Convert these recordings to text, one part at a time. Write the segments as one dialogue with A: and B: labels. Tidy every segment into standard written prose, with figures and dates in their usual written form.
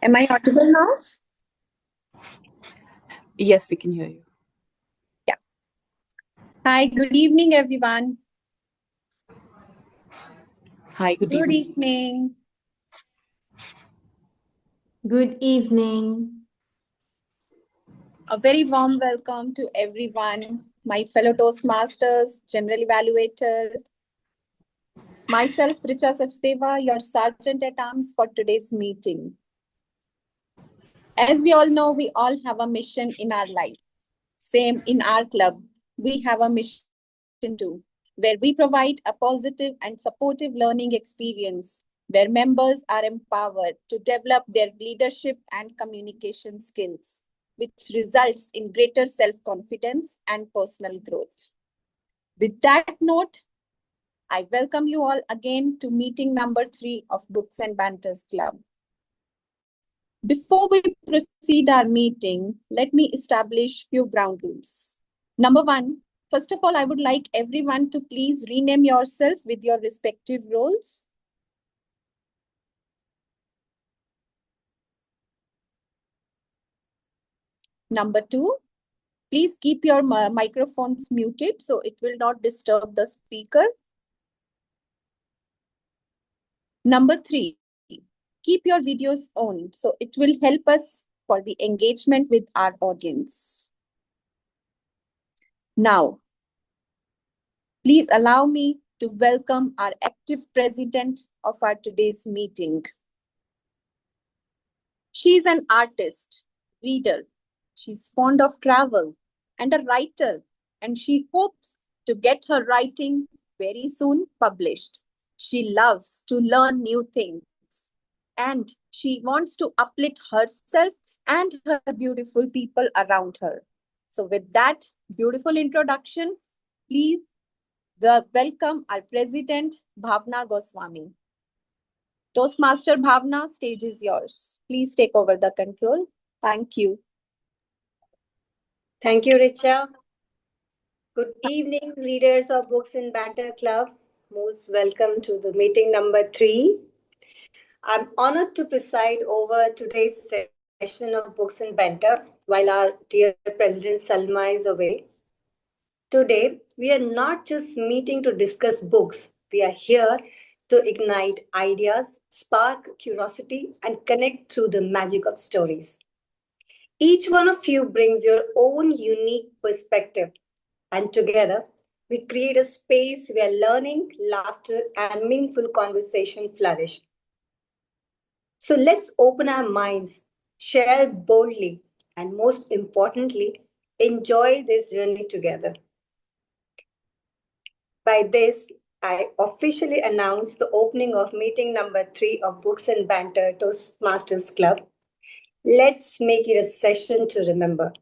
A: Am I audible now?
B: Yes, we can hear you.
A: Yeah. Hi, good evening, everyone.
B: Hi, good
A: Good
B: evening.
A: evening.
C: Good evening.
A: A very warm welcome to everyone, my fellow Toastmasters, General Evaluator, myself, Richa Sachdeva, your Sergeant at Arms for today's meeting. As we all know, we all have a mission in our life. Same in our club, we have a mission too, where we provide a positive and supportive learning experience where members are empowered to develop their leadership and communication skills, which results in greater self-confidence and personal growth. With that note, I welcome you all again to meeting number 3 of Books and Banters Club. Before we proceed our meeting, let me establish few ground rules. Number 1, first of all, I would like everyone to please rename yourself with your respective roles. Number 2, please keep your microphones muted so it will not disturb the speaker. Number 3, keep your videos on so it will help us for the engagement with our audience. Now, please allow me to welcome our active president of our today's meeting. She is an artist, reader. She's fond of travel and a writer, and she hopes to get her writing very soon published. She loves to learn new things, and she wants to uplift herself and her beautiful people around her. So with that beautiful introduction, please welcome our president, Bhavna Goswami. Toastmaster Bhavna, stage is yours. Please take over the control. Thank you.
D: Thank you, Richa. Good evening, readers of Books and Banter Club. Most welcome to the meeting number 3. I'm honored to preside over today's session of Books and Banter while our dear President Salma is away. Today, we are not just meeting to discuss books. We are here to ignite ideas, spark curiosity, and connect through the magic of stories. Each one of you brings your own unique perspective, and together we create a space where learning, laughter, and meaningful conversation flourish. So let's open our minds, share boldly, and most importantly, enjoy this journey together. By this, I officially announce the opening of meeting number 3 of Books and Banter Toastmasters Club. Let's make it a session to remember.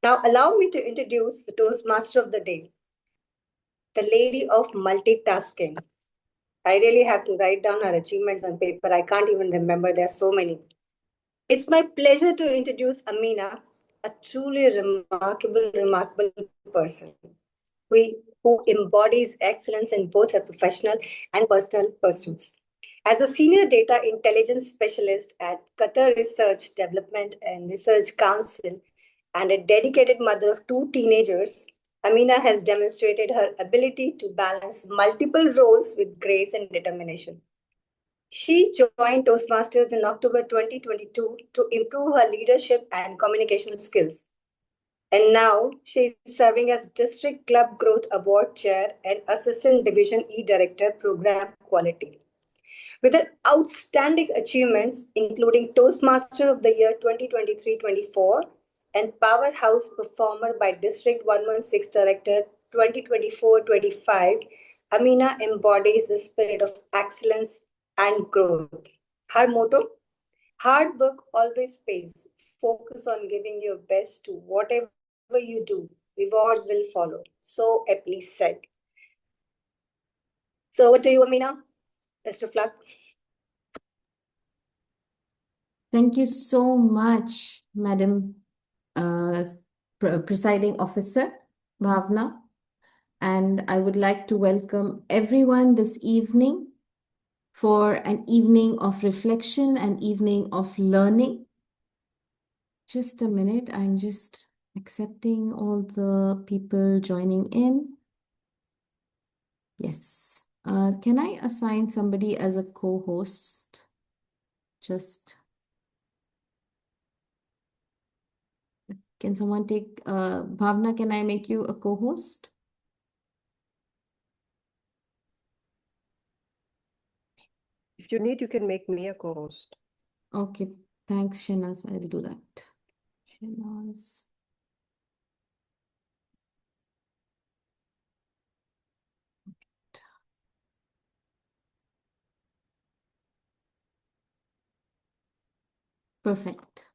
D: Now, allow me to introduce the Toastmaster of the day, the lady of multitasking. I really have to write down her achievements on paper. I can't even remember. There are so many. It's my pleasure to introduce Amina, a truly remarkable person who embodies excellence in both her professional and personal pursuits. As a senior data intelligence specialist at Qatar Research Development and Research Council and a dedicated mother of 2 teenagers, Amina has demonstrated her ability to balance multiple roles with grace and determination. She joined Toastmasters in October 2022 to improve her leadership and communication skills. And now she is serving as District Club Growth Award Chair and Assistant Division E Director, Program Quality. With her outstanding achievements, including Toastmaster of the Year 2023-24 and Powerhouse Performer by District 116 Director 2024-25, Amina embodies the spirit of excellence and growth. Her motto, hard work always pays. Focus on giving your best to whatever you do. Rewards will follow. So aptly said. So over to you, Amina. Best of luck.
C: Thank you so much, Madam Presiding Officer, Bhavna. And I would like to welcome everyone this evening for an evening of reflection, an evening of learning. Just a minute, I'm just accepting all the people joining in. Yes. Can I assign somebody as a co-host? Just, can someone take, Bhavna, can I make you a co-host?
E: If you need, you can make me a co-host.
C: Okay, thanks, Shanaz. I'll do that. Shanaz. Perfect.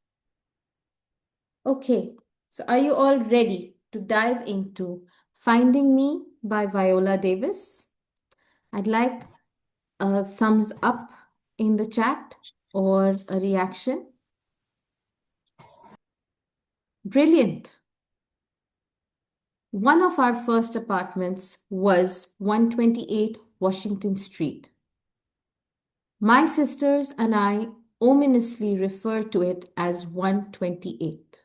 C: Okay, so are you all ready to dive into Finding Me by Viola Davis? I'd like a thumbs up in the chat or a reaction. Brilliant. One of our first apartments was 128 Washington Street. My sisters and I ominously refer to it as 128.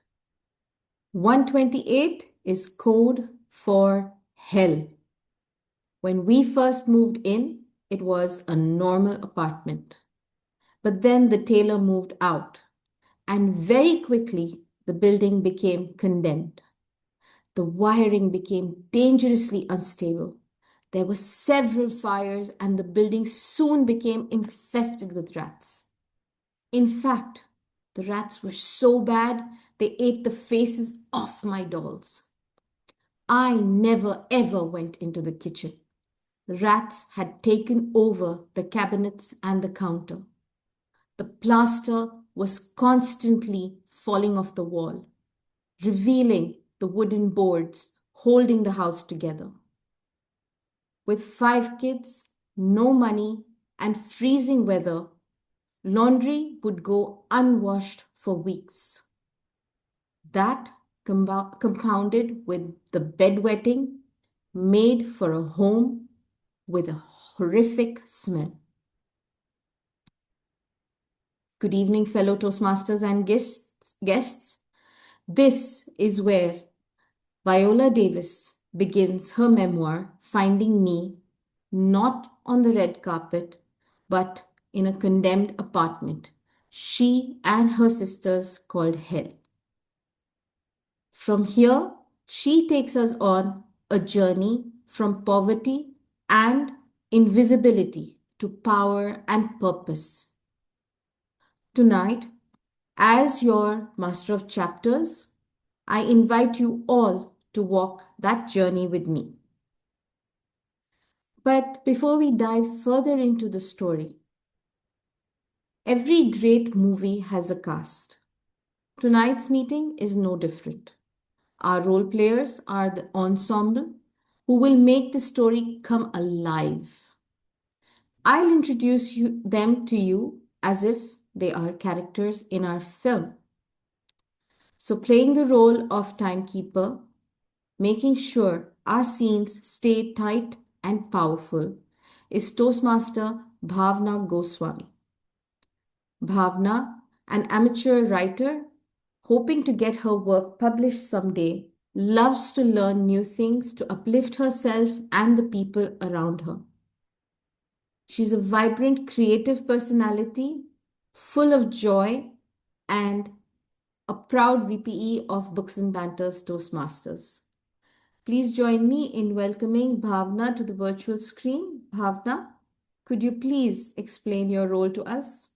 C: 128 is code for hell. When we first moved in, it was a normal apartment. But then the tailor moved out, and very quickly the building became condemned. The wiring became dangerously unstable. There were several fires, and the building soon became infested with rats. In fact, the rats were so bad, they ate the faces off my dolls. I never ever went into the kitchen. Rats had taken over the cabinets and the counter. The plaster was constantly falling off the wall, revealing the wooden boards holding the house together. With 5 kids, no money, and freezing weather, laundry would go unwashed for weeks. That compounded with the bedwetting made for a home with a horrific smell. Good evening, fellow Toastmasters and guests. This is where Viola Davis begins her memoir, Finding Me, not on the red carpet, but in a condemned apartment she and her sisters called hell. From here, she takes us on a journey from poverty and invisibility to power and purpose. Tonight, as your master of chapters, I invite you all to walk that journey with me. But before we dive further into the story, every great movie has a cast. Tonight's meeting is no different. Our role players are the ensemble who will make the story come alive. I'll introduce them to you as if they are characters in our film. So, playing the role of timekeeper, making sure our scenes stay tight and powerful, is Toastmaster Bhavna Goswami. Bhavna, an amateur writer, hoping to get her work published someday, loves to learn new things to uplift herself and the people around her. She's a vibrant, creative personality, full of joy, and a proud VPE of BooksNBanter's Toastmasters. Please join me in welcoming Bhavna to the virtual screen. Bhavna, could you please explain your role to us?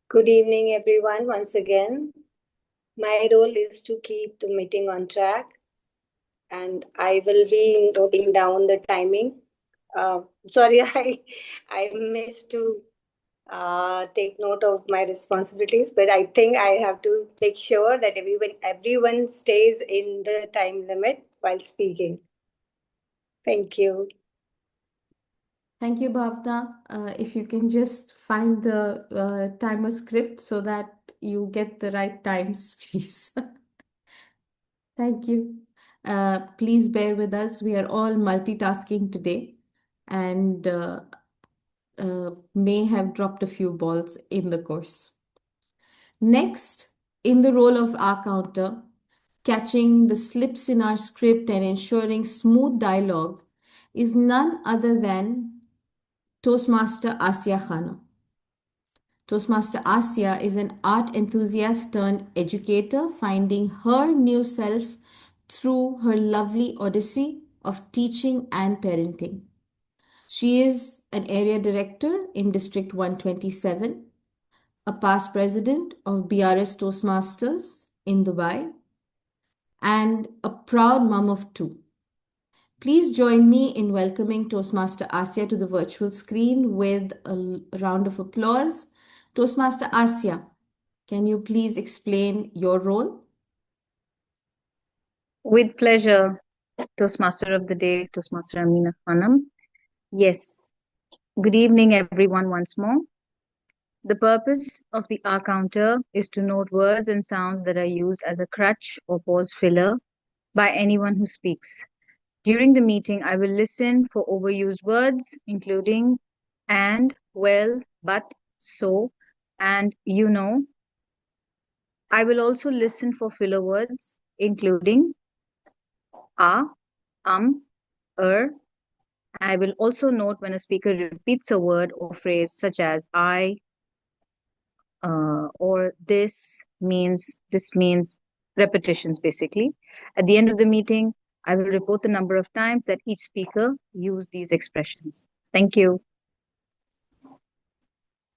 D: Good evening, everyone, once again. My role is to keep the meeting on track, and I will be noting down the timing. Sorry, I missed to take note of my responsibilities, but I think I have to make sure that everyone stays in the time limit while speaking. Thank you.
C: Thank you, Bhavna. If you can just find the timer script so that you get the right times, please. Thank you. Please bear with us. We are all multitasking today. and may have dropped a few balls in the course. Next, in the role of our counter, catching the slips in our script and ensuring smooth dialogue is none other than Toastmaster Asya Khanum. Toastmaster Asya is an art enthusiast turned educator, finding her new self through her lovely odyssey of teaching and parenting. She is an area director in District 127, a past president of BRS Toastmasters in Dubai, and a proud mum of two. Please join me in welcoming Toastmaster Asya to the virtual screen with a round of applause. Toastmaster Asya, can you please explain your role?
F: With pleasure, Toastmaster of the Day, Toastmaster Amina Khanum. Yes, good evening, everyone, once more. The purpose of the R counter is to note words and sounds that are used as a crutch or pause filler by anyone who speaks. During the meeting, I will listen for overused words, including and, well, but, so, and you know. I will also listen for filler words, including um, I will also note when a speaker repeats a word or phrase such as I or this means repetitions basically. At the end of the meeting, I will report the number of times that each speaker used these expressions. Thank you.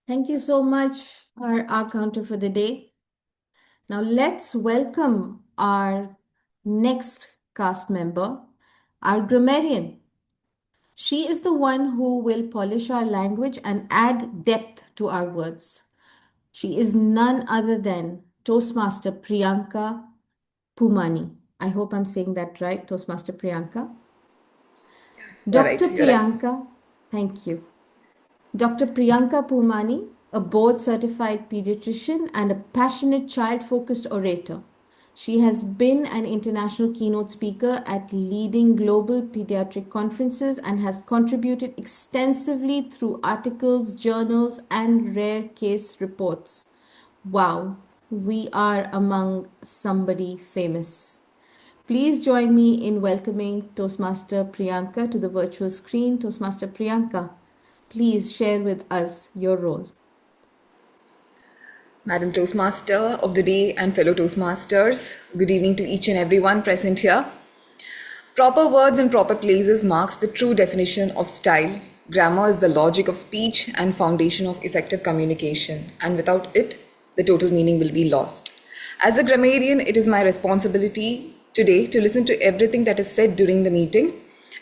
C: Thank you so much, our counter for the day. Now let's welcome our next cast member, our grammarian. She is the one who will polish our language and add depth to our words. She is none other than Toastmaster Priyanka Pumani. I hope I'm saying that right, Toastmaster Priyanka. Dr. Priyanka, thank you. Dr. Priyanka Pumani, a board certified pediatrician and a passionate child focused orator. She has been an international keynote speaker at leading global pediatric conferences and has contributed extensively through articles, journals, and rare case reports. Wow, we are among somebody famous. Please join me in welcoming Toastmaster Priyanka to the virtual screen. Toastmaster Priyanka, please share with us your role.
B: Madam Toastmaster of the Day and fellow Toastmasters, good evening to each and everyone present here. Proper words in proper places marks the true definition of style. Grammar is the logic of speech and foundation of effective communication, and without it, the total meaning will be lost. As a grammarian, it is my responsibility today to listen to everything that is said during the meeting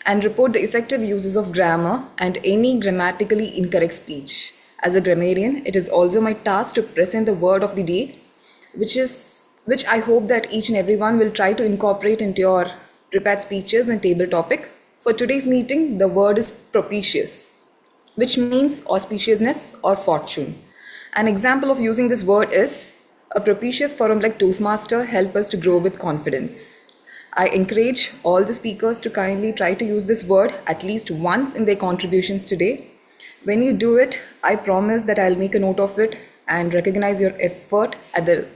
B: and report the effective uses of grammar and any grammatically incorrect speech. As a grammarian, it is also my task to present the word of the day, which I hope that each and everyone will try to incorporate into your prepared speeches and table topic. For today's meeting, the word is propitious, which means auspiciousness or fortune. An example of using this word is a propitious forum like Toastmaster help us to grow with confidence. I encourage all the speakers to kindly try to use this word at least once in their contributions today. When you do it, I promise that I'll make a note of it and recognize your effort at the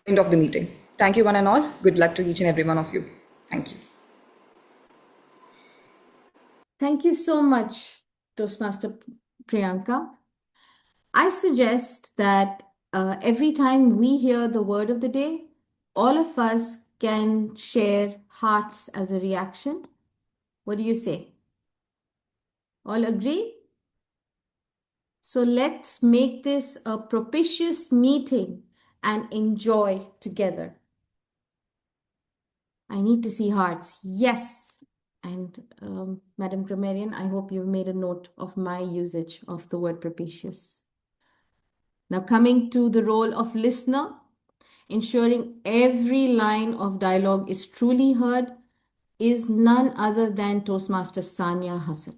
B: end of the meeting. Thank you one and all. Good luck to each and every one of you. Thank you.
C: Thank you so much, Toastmaster Priyanka. I suggest that every time we hear the word of the day, all of us can share hearts as a reaction. What do you say? All agree? So let's make this a propitious meeting and enjoy together. I need to see hearts. Yes. And Madam Grammarian, I hope you've made a note of my usage of the word propitious. Now coming to the role of listener, ensuring every line of dialogue is truly heard is none other than Toastmaster Sania Hassan.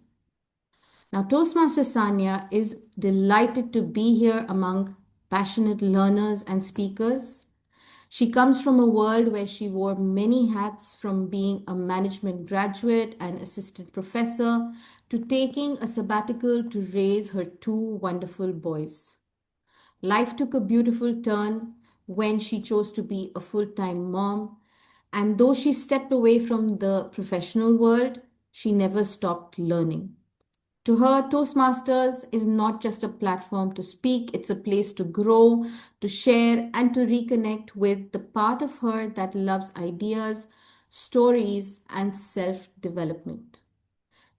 C: Now, Toastmaster Sania is delighted to be here among passionate learners and speakers. She comes from a world where she wore many hats, from being a management graduate and assistant professor to taking a sabbatical to raise her two wonderful boys. Life took a beautiful turn when she chose to be a full time mom, and though she stepped away from the professional world, she never stopped learning. To her, Toastmasters is not just a platform to speak, it's a place to grow, to share, and to reconnect with the part of her that loves ideas, stories, and self development.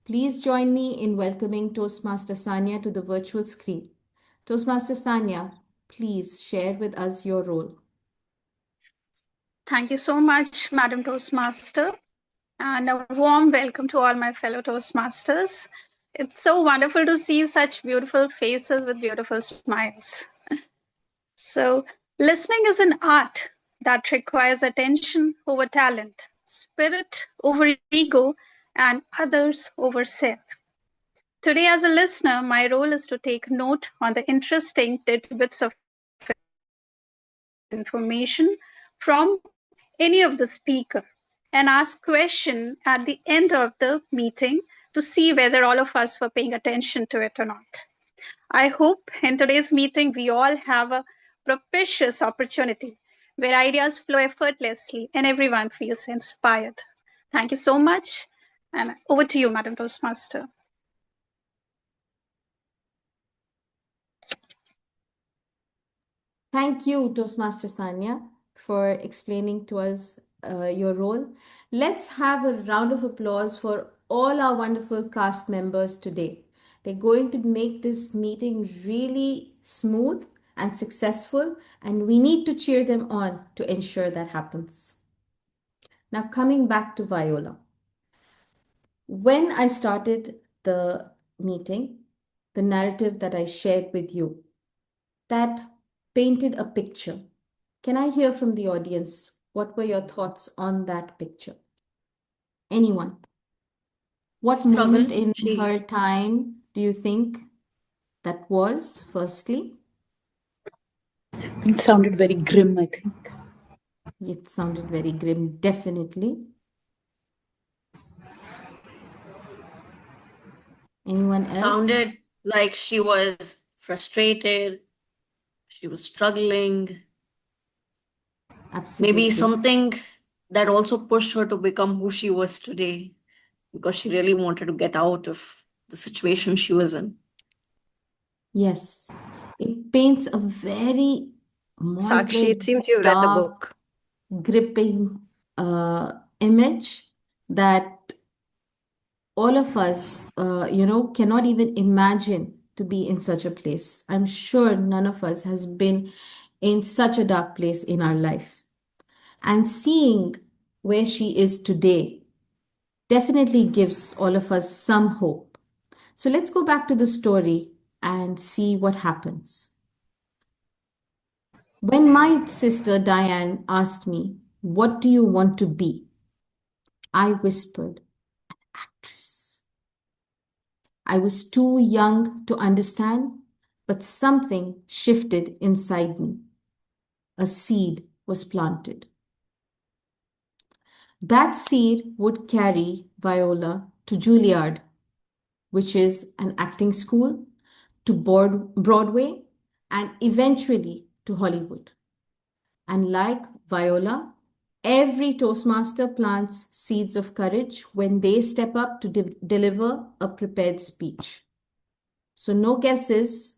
C: Please join me in welcoming Toastmaster Sanya to the virtual screen. Toastmaster Sanya, please share with us your role.
G: Thank you so much, Madam Toastmaster, and a warm welcome to all my fellow Toastmasters. It's so wonderful to see such beautiful faces with beautiful smiles. So, listening is an art that requires attention over talent, spirit over ego, and others over self. Today, as a listener, my role is to take note on the interesting tidbits of information from any of the speaker and ask question at the end of the meeting to see whether all of us were paying attention to it or not. I hope in today's meeting we all have a propitious opportunity where ideas flow effortlessly and everyone feels inspired. Thank you so much, and over to you, Madam Toastmaster.
C: Thank you, Toastmaster Sanya, for explaining to us your role. Let's have a round of applause for all our wonderful cast members today. They're going to make this meeting really smooth and successful, and we need to cheer them on to ensure that happens. Now, coming back to Viola. When I started the meeting, the narrative that I shared with you, that painted a picture. Can I hear from the audience? What were your thoughts on that picture? Anyone? What moment in her time do you think that was, firstly?
H: It sounded very grim, I think.
C: It sounded very grim, definitely. Anyone else?
I: Sounded like she was frustrated, she was struggling.
C: Absolutely.
I: Maybe something that also pushed her to become who she was today, because she really wanted to get out of the situation she was in.
C: Yes. It paints a very
E: Sakshi, it
C: morbid,
E: seems you've read the
C: dark,
E: book.
C: gripping image that all of us, cannot even imagine to be in such a place. I'm sure none of us has been in such a dark place in our life. And seeing where she is today definitely gives all of us some hope. So let's go back to the story and see what happens. When my sister Diane asked me, "What do you want to be?" I whispered, "Actress." I was too young to understand, but something shifted inside me. A seed was planted. That seed would carry Viola to Juilliard, which is an acting school, to Broadway, and eventually to Hollywood. And like Viola, every Toastmaster plants seeds of courage when they step up to deliver a prepared speech. So, no guesses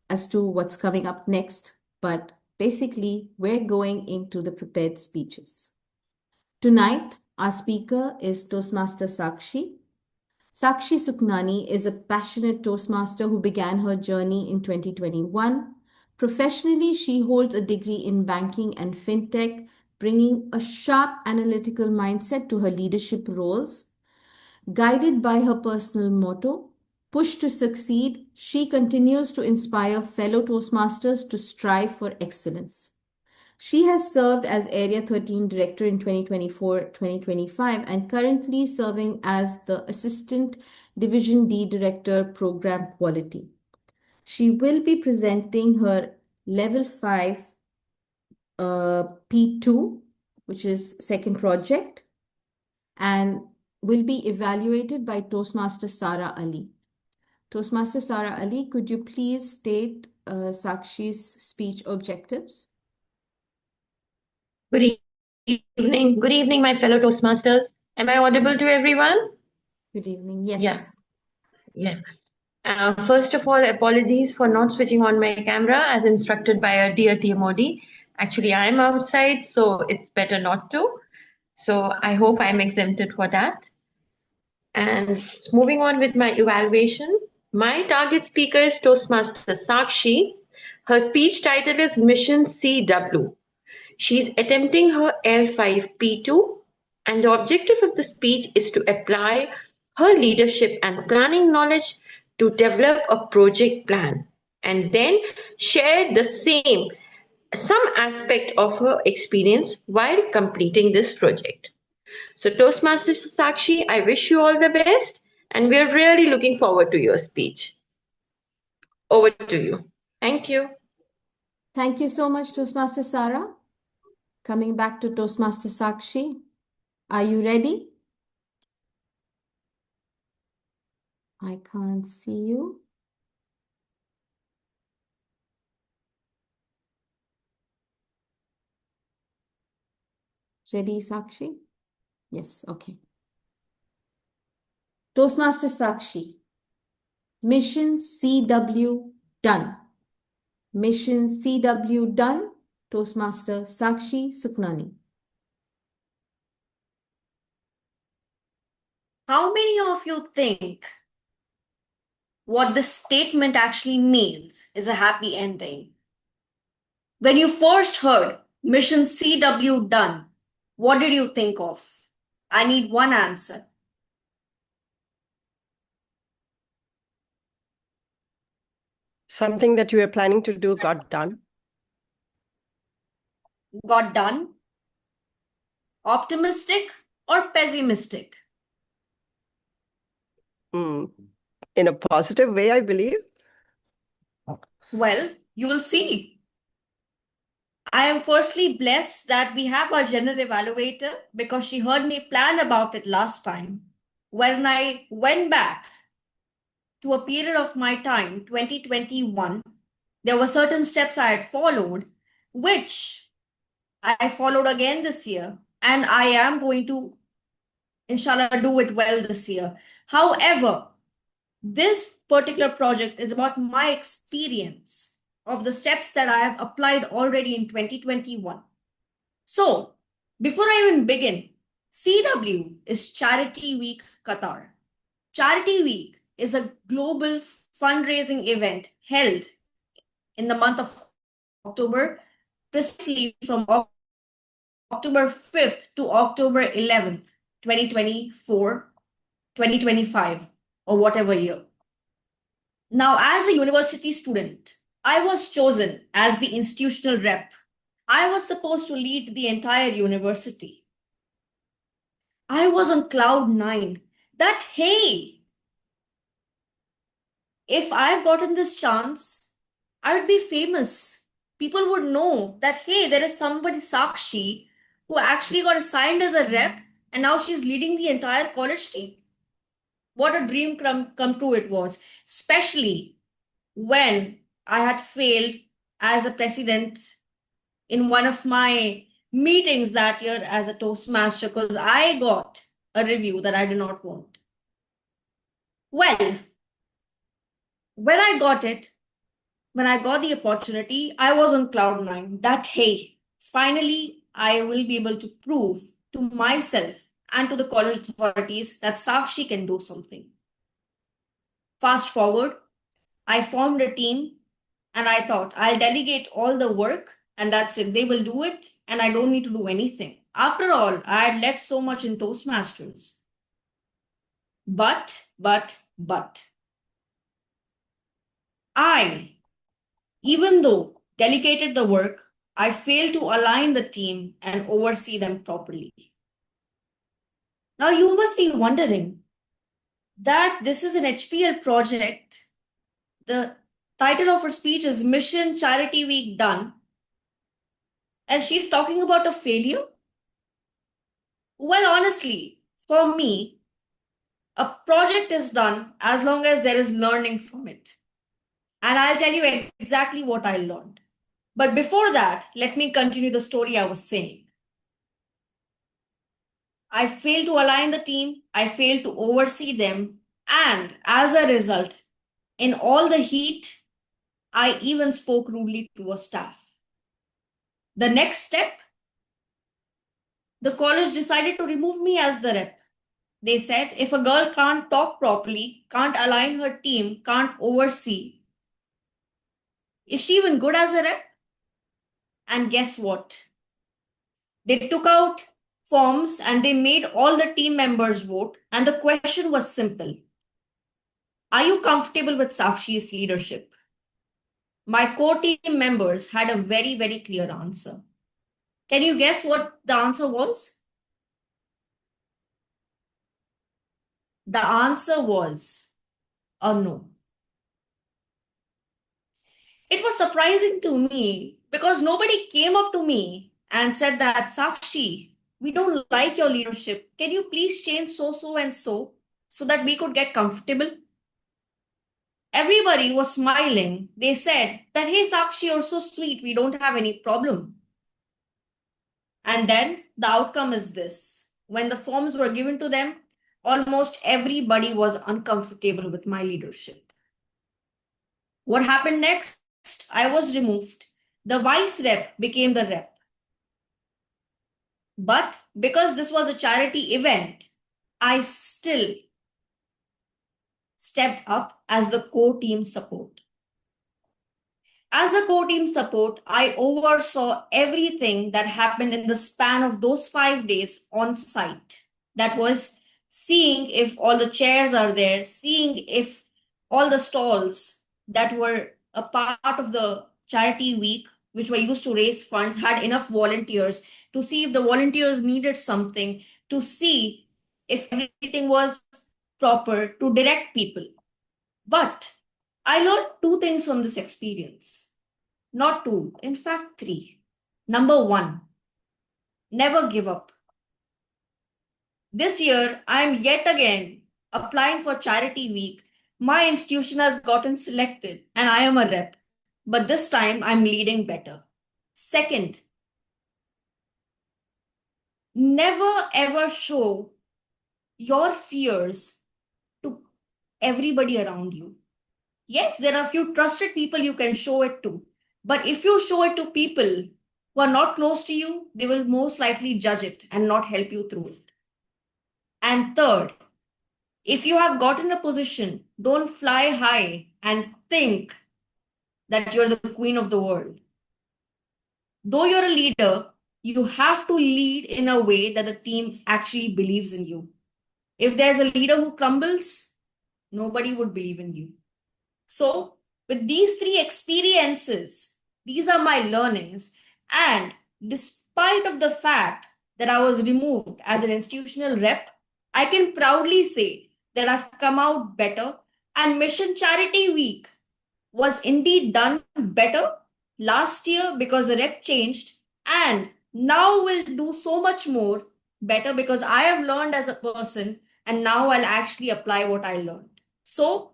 C: as to what's coming up next, but basically, we're going into the prepared speeches. Tonight, our speaker is Toastmaster Sakshi. Sakshi Suknani is a passionate Toastmaster who began her journey in 2021. Professionally, she holds a degree in banking and fintech, bringing a sharp analytical mindset to her leadership roles. Guided by her personal motto, "Push to succeed," she continues to inspire fellow Toastmasters to strive for excellence. She has served as Area 13 Director in 2024-2025 and currently serving as the Assistant Division D Director, Program Quality. She will be presenting her Level 5 P2, which is second project, and will be evaluated by Toastmaster Sara Ali. Toastmaster Sara Ali, could you please state Sakshi's speech objectives?
J: Good evening. Good evening, my fellow Toastmasters. Am I audible to everyone?
C: Good evening. Yes.
J: Yeah. Yeah. First of all, apologies for not switching on my camera as instructed by our dear TMOD. Actually, I'm outside, so it's better not to. So I hope I'm exempted for that. And moving on with my evaluation, my target speaker is Toastmaster Sakshi. Her speech title is Mission CW. She's attempting her L5 P2, and the objective of the speech is to apply her leadership and planning knowledge to develop a project plan and then share some aspect of her experience while completing this project. So, Toastmaster Sakshi, I wish you all the best, and we're really looking forward to your speech. Over to you. Thank you.
C: Thank you so much, Toastmaster Sara. Coming back to Toastmaster Sakshi, are you ready? I can't see you. Ready, Sakshi? Yes, okay. Toastmaster Sakshi, Mission CW done. Mission CW done. Toastmaster Sakshi Suknani.
I: How many of you think what this statement actually means is a happy ending? When you first heard Mission CW done, what did you think of? I need one answer.
E: Something that you were planning to do got done.
I: Got done? Optimistic or pessimistic?
E: In a positive way, I believe.
I: Well, you will see. I am firstly blessed that we have our general evaluator because she heard me plan about it last time. When I went back to a period of my time, 2021, there were certain steps I had followed, which I followed again this year, and I am going to, inshallah, do it well this year. However, this particular project is about my experience of the steps that I have applied already in 2021. So, before I even begin, CW is Charity Week Qatar. Charity Week is a global fundraising event held in the month of October, precisely from October 5th to October 11th, 2024, 2025, or whatever year. Now, as a university student, I was chosen as the institutional rep. I was supposed to lead the entire university. I was on cloud 9 that, hey, if I've gotten this chance, I would be famous. People would know that, hey, there is somebody, Sakshi, who actually got assigned as a rep and now she's leading the entire college team. What a dream come true it was, especially when I had failed as a president in one of my meetings that year as a Toastmaster because I got a review that I did not want. Well, when I got the opportunity, I was on cloud 9 that, hey, finally, I will be able to prove to myself and to the college authorities that Sakshi can do something. Fast forward, I formed a team and I thought I'll delegate all the work and that's it. They will do it and I don't need to do anything. After all, I had led so much in Toastmasters. But, even though delegated the work, I failed to align the team and oversee them properly. Now you must be wondering that this is an HPL project. The title of her speech is Mission Charity Week Done. and she's talking about a failure? Well, honestly, for me, a project is done as long as there is learning from it. And I'll tell you exactly what I learned. But before that, let me continue the story I was saying. I failed to align the team, I failed to oversee them, and as a result, in all the heat, I even spoke rudely to a staff. The next step, the college decided to remove me as the rep. They said if a girl can't talk properly, can't align her team, can't oversee, is she even good as a rep? And guess what? They took out forms and they made all the team members vote. And the question was simple: are you comfortable with Sakshi's leadership? My core team members had a very, very clear answer. Can you guess what the answer was? The answer was a no. It was surprising to me because nobody came up to me and said that, Sakshi, we don't like your leadership. Can you please change so and so that we could get comfortable? Everybody was smiling. They said that, hey, Sakshi, you're so sweet. We don't have any problem. And then the outcome is this. When the forms were given to them, almost everybody was uncomfortable with my leadership. What happened next? I was removed. The vice rep became the rep. But because this was a charity event, I still stepped up as the core team support. As the core team support, I oversaw everything that happened in the span of those 5 days on site. That was seeing if all the chairs are there, seeing if all the stalls that were a part of the charity week, which were used to raise funds, had enough volunteers, to see if the volunteers needed something, to see if everything was proper, to direct people. But I learned two things from this experience. Not two, in fact, three. Number one, never give up. This year, I am yet again applying for Charity Week. My institution has gotten selected and I am a rep. But this time, I'm leading better. Second, never ever show your fears to everybody around you. Yes, there are a few trusted people you can show it to. But if you show it to people who are not close to you, they will most likely judge it and not help you through it. And third, if you have gotten a position, don't fly high and think that you're the queen of the world. Though you're a leader, you have to lead in a way that the team actually believes in you. If there's a leader who crumbles, nobody would believe in you. So, with these three experiences, these are my learnings. And despite of the fact that I was removed as an institutional rep, I can proudly say that I've come out better. And Mission Charity Week was indeed done better last year because the rep changed. And now we'll do so much more better because I have learned as a person and now I'll actually apply what I learned. So,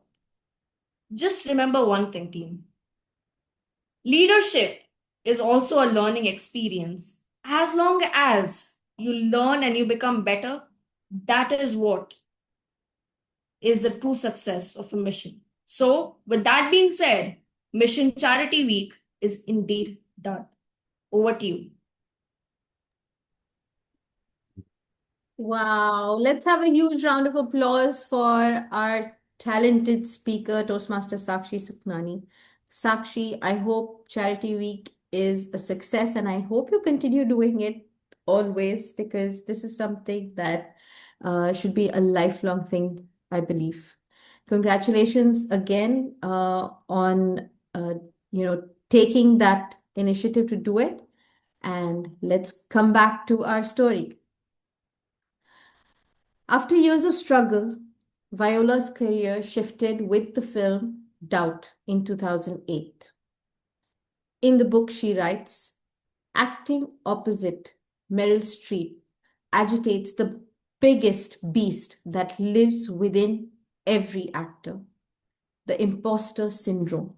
I: just remember one thing, team. Leadership is also a learning experience. As long as you learn and you become better, that is what is the true success of a mission. So, with that being said, Mission Charity Week is indeed done. Over to you.
C: Wow, let's have a huge round of applause for our talented speaker, Toastmaster Sakshi Sukhnani. Sakshi, I hope Charity Week is a success and I hope you continue doing it always because this is something that should be a lifelong thing, I believe. Congratulations again on taking that initiative to do it. And let's come back to our story. After years of struggle, Viola's career shifted with the film Doubt in 2008. In the book, she writes, acting opposite Meryl Streep agitates the biggest beast that lives within every actor, the imposter syndrome.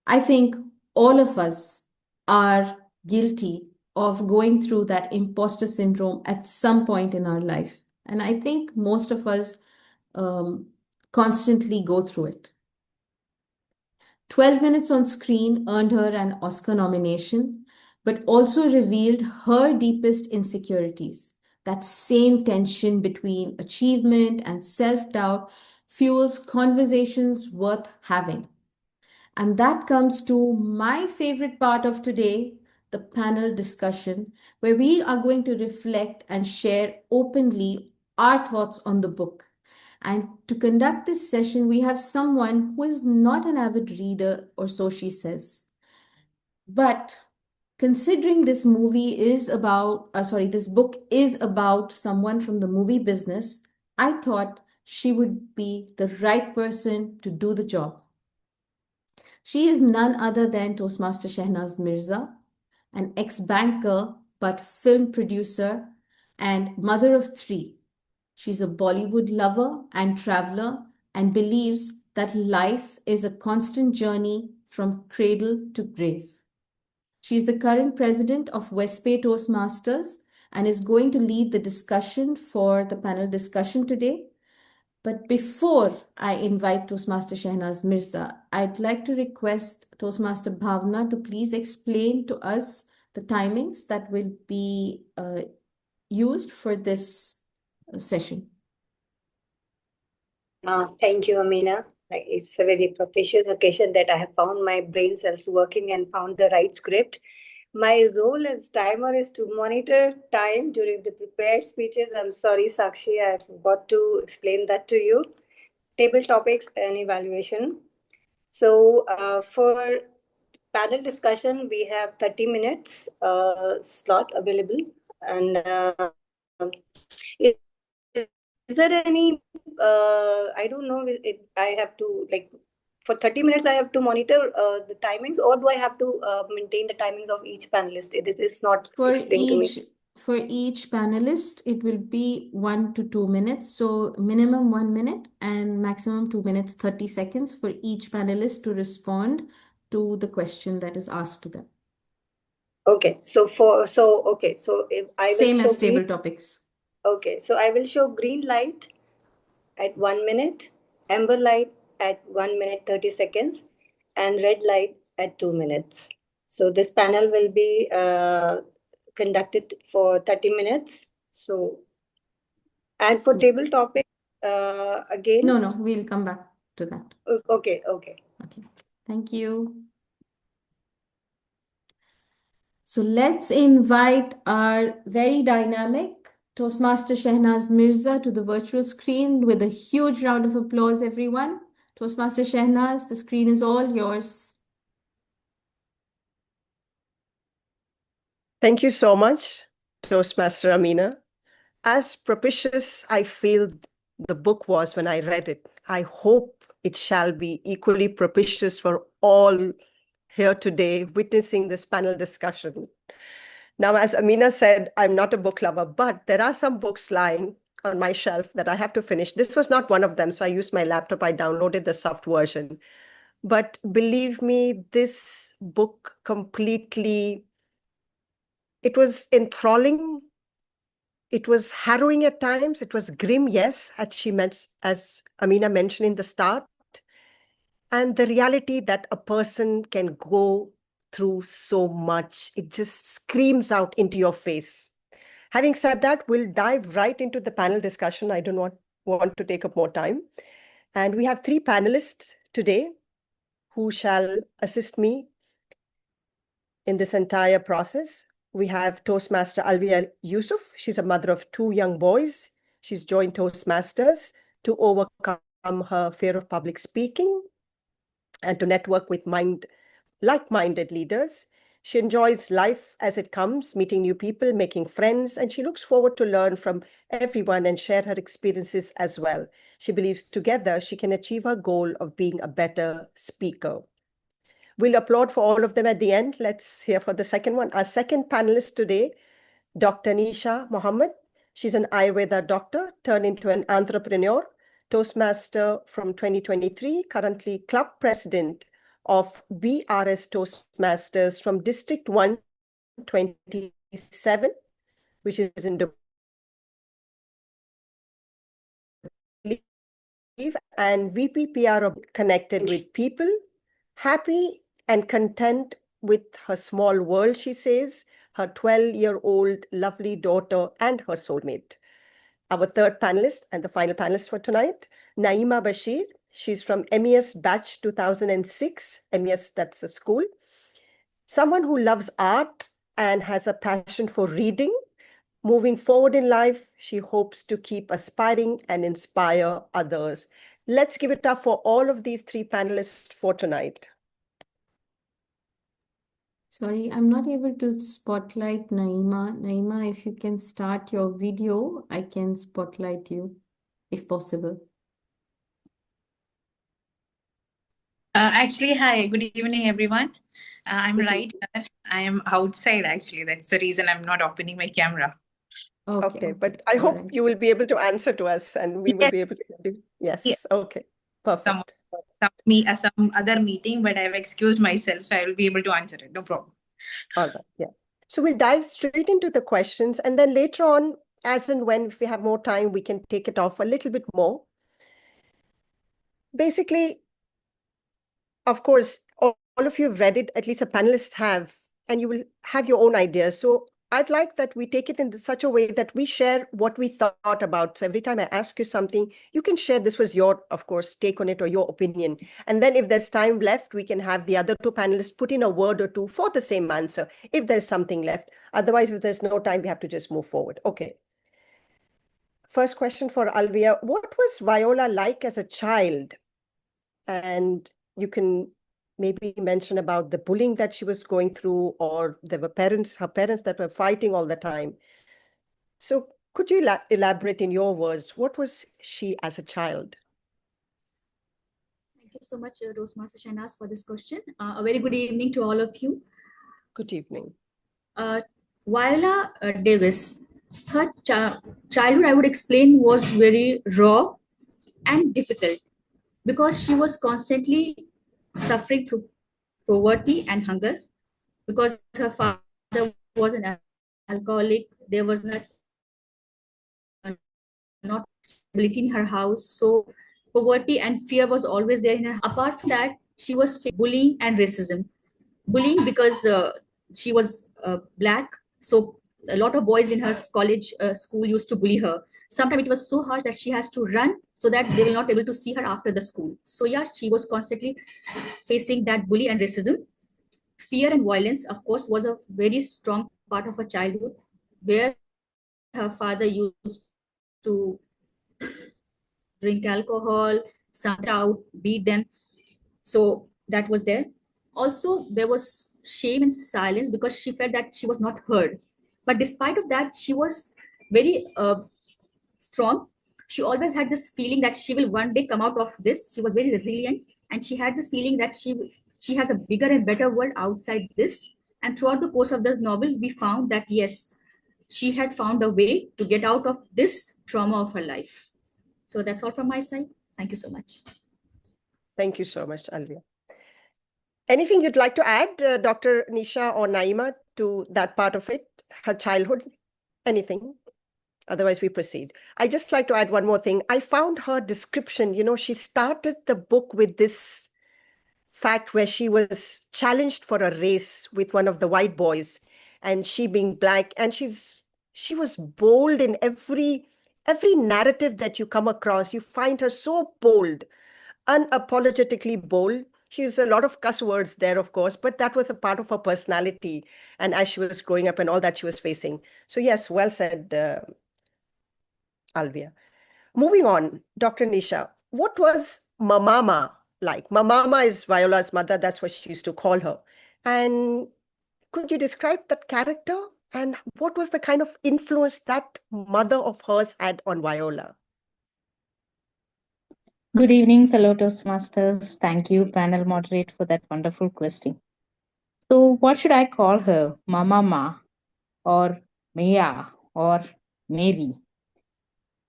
C: I think all of us are guilty of going through that imposter syndrome at some point in our life. And I think most of us um, constantly go through it. 12 Minutes on Screen earned her an Oscar nomination, but also revealed her deepest insecurities. That same tension between achievement and self doubt fuels conversations worth having. And that comes to my favorite part of today, the panel discussion, where we are going to reflect and share openly our thoughts on the book. And to conduct this session, we have someone who is not an avid reader, or so she says. But considering this this book is about someone from the movie business, I thought she would be the right person to do the job. She is none other than Toastmaster Shehnaz Mirza, an ex-banker but film producer and mother of three. She's a Bollywood lover and traveler and believes that life is a constant journey from cradle to grave. She's the current president of West Bay Toastmasters and is going to lead the discussion for the panel discussion today. But before I invite Toastmaster Shehnaz Mirza, I'd like to request Toastmaster Bhavna to please explain to us the timings that will be used for this session.
D: Thank you, Amina. It's a very propitious occasion that I have found my brain cells working and found the right script. My role as timer is to monitor time during the prepared speeches. I'm sorry, Sakshi, I forgot to explain that to you. Table topics and evaluation. So for panel discussion, we have 30 minutes slot available. And is there any, I don't know, I have to, for 30 minutes, I have to monitor the timings, or do I have to maintain the timings of each panelist? This is not explained to me.
C: For each panelist, it will be 1 to 2 minutes. So minimum 1 minute and maximum 2 minutes, 30 seconds for each panelist to respond to the question that is asked to them.
D: Okay, so if I will
C: Same
D: show
C: as table topics.
D: Okay, so I will show green light at 1 minute, amber light at 1 minute 30 seconds, and red light at 2 minutes. So this panel will be conducted for 30 minutes. So, and for table topic, again.
C: No, we'll come back to that.
D: Okay.
C: Okay, thank you. So let's invite our very dynamic Toastmaster Shehnaz Mirza to the virtual screen with a huge round of applause, everyone. Toastmaster Shehnaz, the screen is all yours.
E: Thank you so much, Toastmaster Amina. As propitious I feel the book was when I read it, I hope it shall be equally propitious for all here today witnessing this panel discussion. Now, as Amina said, I'm not a book lover, but there are some books lying on my shelf that I have to finish. This was not one of them, so I used my laptop. I downloaded the soft version. But believe me, this book completely, it was enthralling. It was harrowing at times. It was grim, yes, as Amina mentioned in the start. And the reality that a person can go through so much, it just screams out into your face. Having said that, we'll dive right into the panel discussion. I don't want to take up more time. And we have 3 panelists today who shall assist me in this entire process. We have Toastmaster Alvia Yusuf. She's a mother of 2 young boys. She's joined Toastmasters to overcome her fear of public speaking and to network with like-minded leaders. She enjoys life as it comes, meeting new people, making friends, and she looks forward to learn from everyone and share her experiences as well. She believes together she can achieve her goal of being a better speaker. We'll applaud for all of them at the end. Let's hear for the second one. Our second panelist today, Dr. Nisha Mohammed. She's an Ayurveda doctor turned into an entrepreneur, Toastmaster from 2023, currently club president of BRS Toastmasters from District 127, which is in Dubai, and VP PR connected with people, happy and content with her small world, she says, her 12-year-old lovely daughter and her soulmate. Our third panelist and the final panelist for tonight, Naima Bashir. She's from MES Batch 2006. MES, that's the school. Someone who loves art and has a passion for reading. Moving forward in life, she hopes to keep aspiring and inspire others. Let's give it up for all of these three panelists for tonight.
C: Sorry, I'm not able to spotlight Naima. Naima, if you can start your video, I can spotlight you, if possible.
K: Actually, hi, good evening, everyone. I'm
E: Good
K: right here. I am outside, actually. That's the reason I'm not opening my camera.
E: Okay, but I hope you will be able to answer to us and we will
K: Yes.
E: be able to do. Yes,
K: Yes.
E: okay, perfect.
K: Some other meeting, but I've excused myself, so I will be able to answer it. No problem.
E: All right, yeah. So we'll dive straight into the questions, and then later on, as and when, if we have more time, we can take it off a little bit more. Basically, of course, all of you have read it, at least the panelists have, and you will have your own ideas. So I'd like that we take it in such a way that we share what we thought about. So every time I ask you something, you can share this was your, of course, take on it or your opinion. And then if there's time left, we can have the other two panelists put in a word or two for the same answer, if there's something left. Otherwise, if there's no time, we have to just move forward. Okay. First question for Alvia. What was Viola like as a child? And you can maybe mention about the bullying that she was going through, or there were her parents that were fighting all the time. So could you elaborate in your words, what was she as a child?
H: Thank you so much, Toastmaster Shahnaz, for this question. A very good evening to all of you.
E: Good evening.
H: Viola Davis, her childhood, I would explain, was very raw and difficult because she was constantly suffering through poverty and hunger because her father was an alcoholic. There was not stability in her house. So poverty and fear was always there in her. Apart from that, she was facing bullying and racism. Bullying because she was black. So a lot of boys in her college school used to bully her. Sometimes it was so harsh that she has to run so that they will not able to see her after the school. So yeah, she was constantly facing that bully and racism. Fear and violence, of course, was a very strong part of her childhood, where her father used to drink alcohol, out, beat them. So that was there. Also, there was shame and silence because she felt that she was not heard. But despite of that, she was very strong. She always had this feeling that she will one day come out of this. She was very resilient, and she had this feeling that she has a bigger and better world outside this. And throughout the course of the novel, we found that yes, she had found a way to get out of this trauma of her life. So that's all from my side. Thank you so much.
E: Thank you so much, Alvia. Anything you'd like to add, Dr. Nisha or Naima, to that part of it, her childhood? Anything? Otherwise, we proceed. I just like to add one more thing. I found her description, she started the book with this fact where she was challenged for a race with one of the white boys, and she being black, and she was bold in every narrative that you come across. You find her so bold, unapologetically bold. She used a lot of cuss words there, of course, but that was a part of her personality, and as she was growing up and all that she was facing. So yes, well said, Alvia. Moving on, Dr. Nisha, what was Mamama like? Mamama is Viola's mother. That's what she used to call her. And could you describe that character? And what was the kind of influence that mother of hers had on Viola?
F: Good evening, fellow Toastmasters. Thank you, panel moderate, for that wonderful question. So, what should I call her? Mama Ma or Maya or Mary?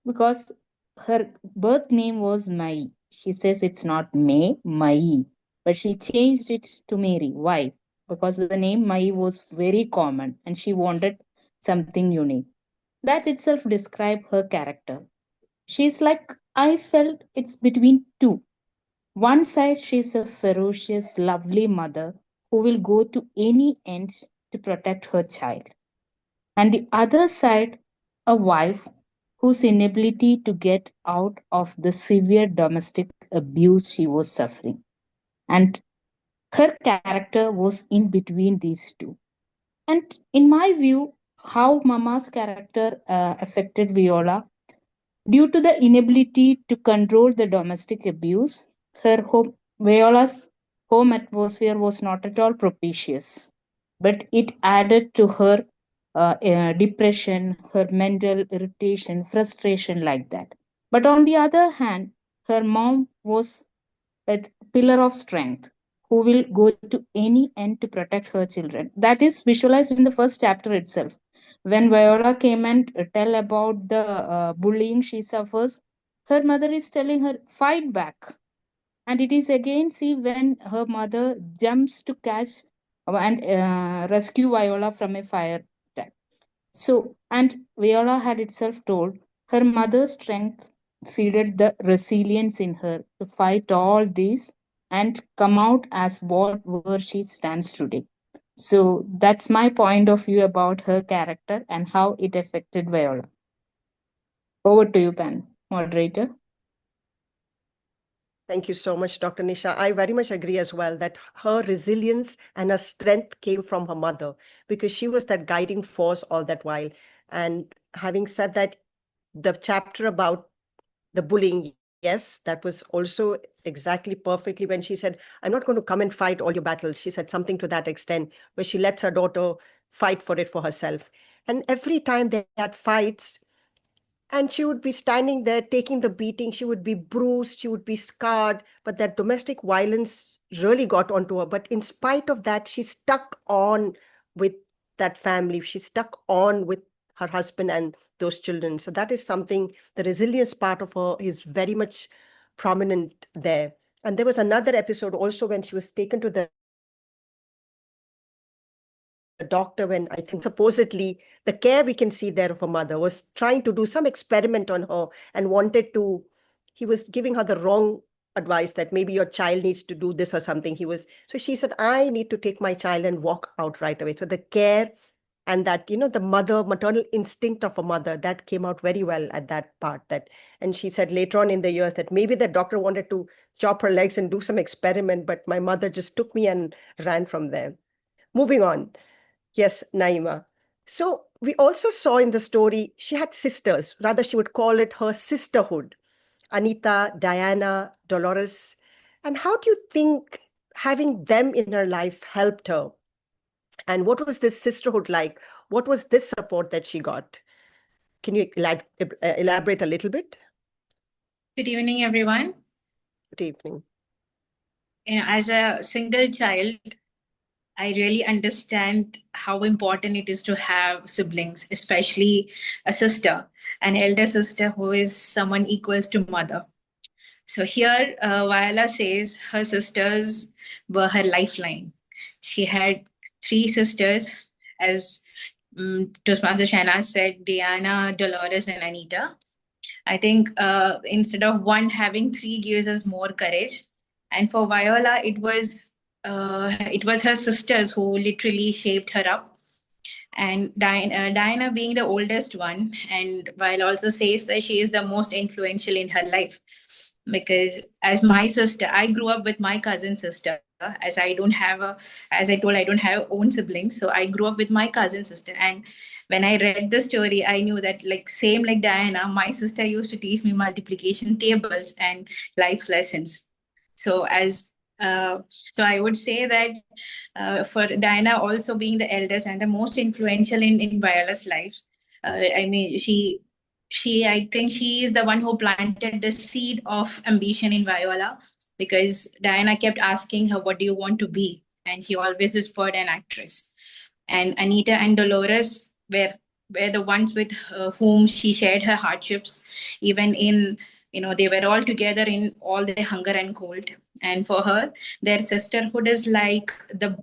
F: Because her birth name was Mai. She says it's not May, Mai, but she changed it to Mary. Why? Because the name Mai was very common and she wanted something unique. That itself described her character. She's like, I felt it's between two. One side, she's a ferocious, lovely mother who will go to any end to protect her child. And the other side, a wife whose inability to get out of the severe domestic abuse she was suffering. And her character was in between these two. And in my view, how Mama's character affected Viola, due to the inability to control the domestic abuse, Viola's home atmosphere was not at all propitious, but it added to her depression, her mental irritation, frustration, like that. But on the other hand, her mom was a pillar of strength who will go to any end to protect her children. That is visualized in the first chapter itself. When Viola came and tell about the bullying she suffers, her mother is telling her, fight back. And it is again see when her mother jumps to catch and rescue Viola from a fire attack. So, and Viola had itself told her mother's strength seeded the resilience in her to fight all these and come out as what where she stands today. So that's my point of view about her character and how it affected Viola. Over to you, Pan, moderator.
E: Thank you so much, Dr. Nisha. I very much agree as well that her resilience and her strength came from her mother because she was that guiding force all that while. And having said that, the chapter about the bullying, yes, that was also exactly perfectly when she said, I'm not going to come and fight all your battles. She said something to that extent where she lets her daughter fight for it for herself. And every time they had fights, and she would be standing there taking the beating. She would be bruised. She would be scarred. But that domestic violence really got onto her. But in spite of that, she stuck on with that family. She stuck on with her husband and those children. So that is something, the resilience part of her is very much prominent there. And there was another episode also when she was taken to the doctor when I think supposedly the care we can see there of her mother was trying to do some experiment on her and he was giving her the wrong advice that maybe your child needs to do this or something. So she said, I need to take my child and walk out right away. So the care and that, the maternal instinct of a mother, that came out very well at that part. And she said later on in the years that maybe the doctor wanted to chop her legs and do some experiment, but my mother just took me and ran from there. Moving on. Yes, Naima. So we also saw in the story, she had sisters. Rather, she would call it her sisterhood. Anita, Diana, Dolores. And how do you think having them in her life helped her? And what was this sisterhood like? What was this support that she got? Can you elaborate a little bit?
K: Good evening, everyone.
E: Good evening.
K: As a single child, I really understand how important it is to have siblings, especially a sister, an elder sister who is someone equals to mother. So here, Viola says her sisters were her lifeline. She had three sisters, as Toastmaster Shana said, Diana, Dolores, and Anita. I think instead of one having three gives us more courage. And for Viola, it was her sisters who literally shaped her up. And Diana being the oldest one, and while also says that she is the most influential in her life, because as my sister, I grew up with my cousin sister, as I don't have as I told, I don't have own siblings, so I grew up with my cousin sister. And when I read the story, I knew that same like Diana, my sister used to teach me multiplication tables and life lessons. So so I would say that for Diana also being the eldest and the most influential in Viola's life, I mean, I think she is the one who planted the seed of ambition in Viola, because Diana kept asking her, "What do you want to be?" And she always whispered, "An actress." And Anita and Dolores were the ones with whom she shared her hardships, even in, they were all together in all the hunger and cold. And for her, their sisterhood is like the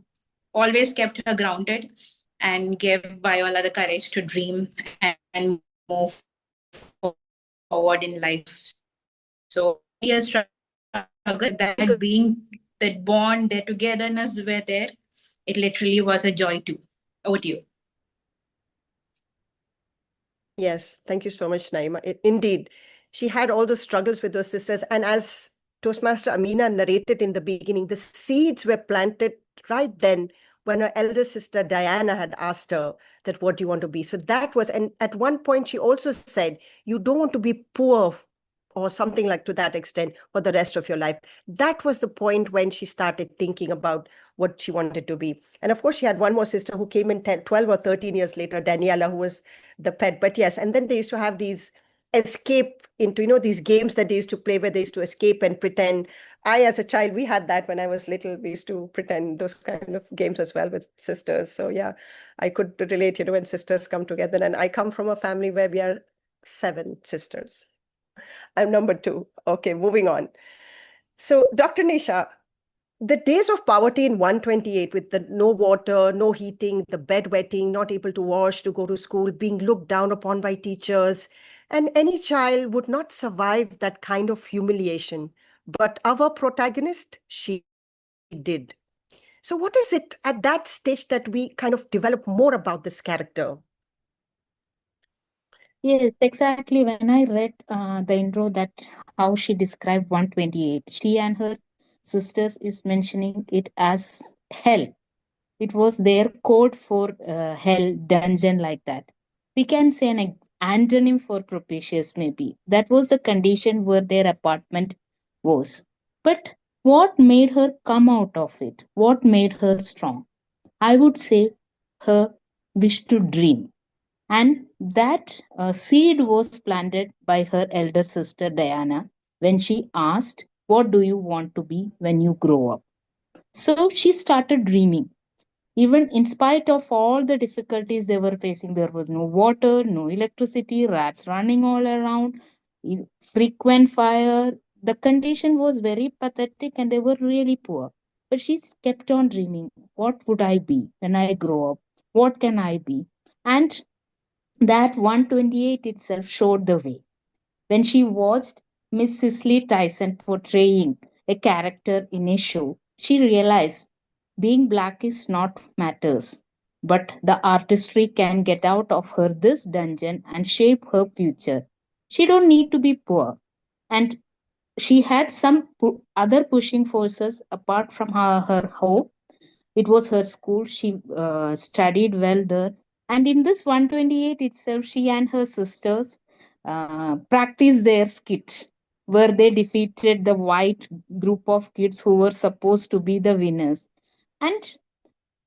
K: always kept her grounded and gave Viola the courage to dream and move forward in life. So a struggle, that being, that bond, their togetherness were there. It literally was a joy too. Over to you.
E: Yes, thank you so much, Naima. Indeed, she had all those struggles with those sisters. And as Toastmaster Amina narrated in the beginning, the seeds were planted right then when her elder sister Diana had asked her that, what do you want to be? So that was, and at one point she also said, you don't want to be poor or something like to that extent for the rest of your life. That was the point when she started thinking about what she wanted to be. And of course, she had one more sister who came in 12 or 13 years later, Daniela, who was the pet. But yes, and then they used to have these escape into, these games that they used to play where they used to escape and pretend. I, as a child, we had that when I was little. We used to pretend those kind of games as well with sisters. So yeah, I could relate, when sisters come together. And I come from a family where we are 7 sisters. I'm number 2. Okay, moving on. So, Dr. Nisha, the days of poverty in 128 with the no water, no heating, the bed wetting, not able to wash, to go to school, being looked down upon by teachers, and any child would not survive that kind of humiliation. But our protagonist, she did. So, what is it at that stage that we kind of develop more about this character?
F: Yes, exactly. When I read the intro, that how she described 128, she and her sisters is mentioning it as hell. It was their code for hell, dungeon, like that. We can say an antonym for propitious, maybe. That was the condition where their apartment was. But what made her come out of it? What made her strong? I would say her wish to dream. And that seed was planted by her elder sister Diana when she asked, "What do you want to be when you grow up?" So she started dreaming. Even in spite of all the difficulties they were facing, there was no water, no electricity, rats running all around, frequent fire. The condition was very pathetic and they were really poor. But she kept on dreaming, what would I be when I grow up? What can I be? And that 128 itself showed the way. When she watched Miss Cicely Tyson portraying a character in a show, she realized being black is not matters, but the artistry can get out of her this dungeon and shape her future. She don't need to be poor. And she had some other pushing forces apart from her home. It was her school. She studied well there. And in this 128 itself, she and her sisters practiced their skit where they defeated the white group of kids who were supposed to be the winners. And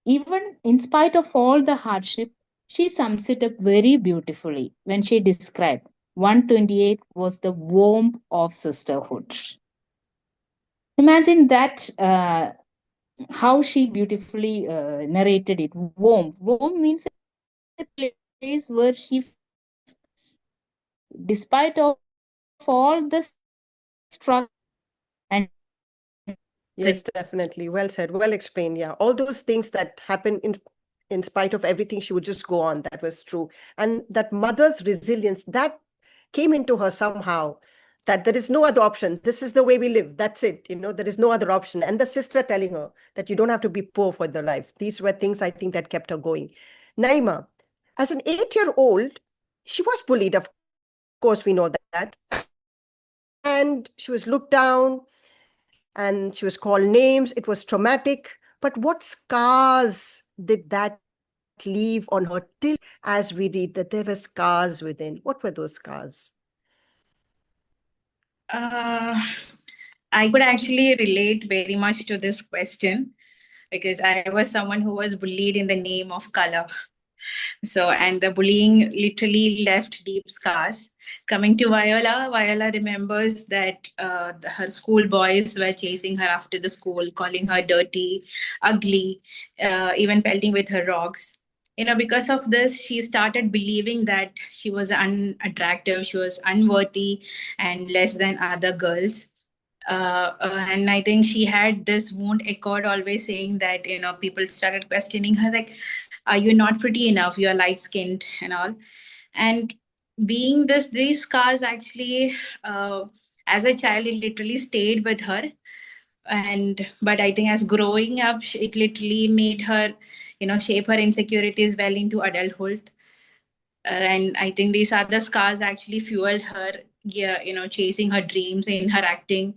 F: even in spite of all the hardship, she sums it up very beautifully when she described 128 was the warmth of sisterhood. Imagine that how she beautifully narrated it. Warm means a place where she, despite of all the struggle, and
E: Yes, definitely. Well said. Well explained. Yeah. All those things that happen in spite of everything, she would just go on. That was true. And that mother's resilience, that came into her somehow, that there is no other option. This is the way we live. That's it. There is no other option. And the sister telling her that you don't have to be poor for the life. These were things I think that kept her going. Naima, as an 8-year-old, she was bullied. Of course, we know that. And she was looked down and she was called names. It was traumatic. But what scars did that leave on her till, as we read that there were scars within? What were those scars?
K: I could actually relate very much to this question because I was someone who was bullied in the name of color. So, and the bullying literally left deep scars. Coming to Viola, Viola remembers that her school boys were chasing her after the school, calling her dirty, ugly, even pelting with her rocks. Because of this, she started believing that she was unattractive, she was unworthy, and less than other girls. And I think she had this wound echoed, always saying that people started questioning her, like, "Are you not pretty enough? You are light skinned and all." And being these scars actually, as a child, it literally stayed with her. But I think as growing up, it literally made her, shape her insecurities well into adulthood. And I think these other scars actually fueled her, yeah, chasing her dreams in her acting,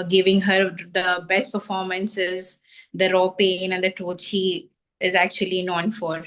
K: giving her the best performances, the raw pain and the truth she is actually known for.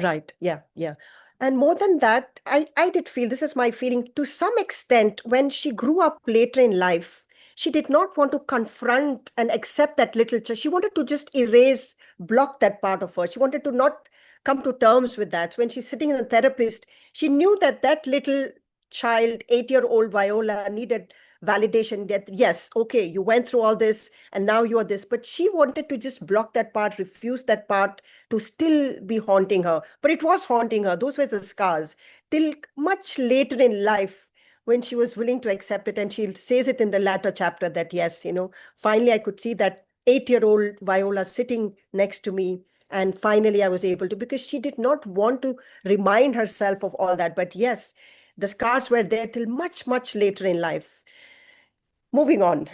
E: Right. Yeah. Yeah. And more than that, I did feel, this is my feeling, to some extent, when she grew up later in life, she did not want to confront and accept that little child. She wanted to just erase, block that part of her. She wanted to not come to terms with that. So when she's sitting in a therapist, she knew that that little child, 8-year-old Viola, needed validation that, yes, okay, you went through all this and now you are this. But she wanted to just block that part, refuse that part to still be haunting her. But it was haunting her. Those were the scars. Till much later in life, when she was willing to accept it, and she says it in the latter chapter that, yes, finally I could see that 8-year-old Viola sitting next to me. And finally I was able to, because she did not want to remind herself of all that. But yes, the scars were there till much, much later in life. Moving on.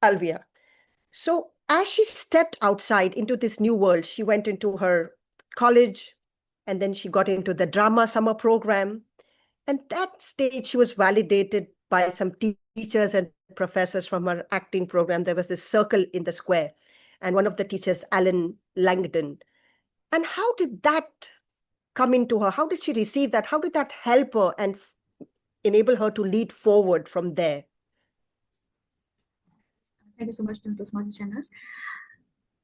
E: Alvia. So as she stepped outside into this new world, she went into her college, and then she got into the drama summer program. And that stage, she was validated by some teachers and professors from her acting program. There was this circle in the square, and one of the teachers, Alan Langdon. And how did that come into her? How did she receive that? How did that help her and enable her to lead forward from there?
H: Thank you so much, Toastmasters channels.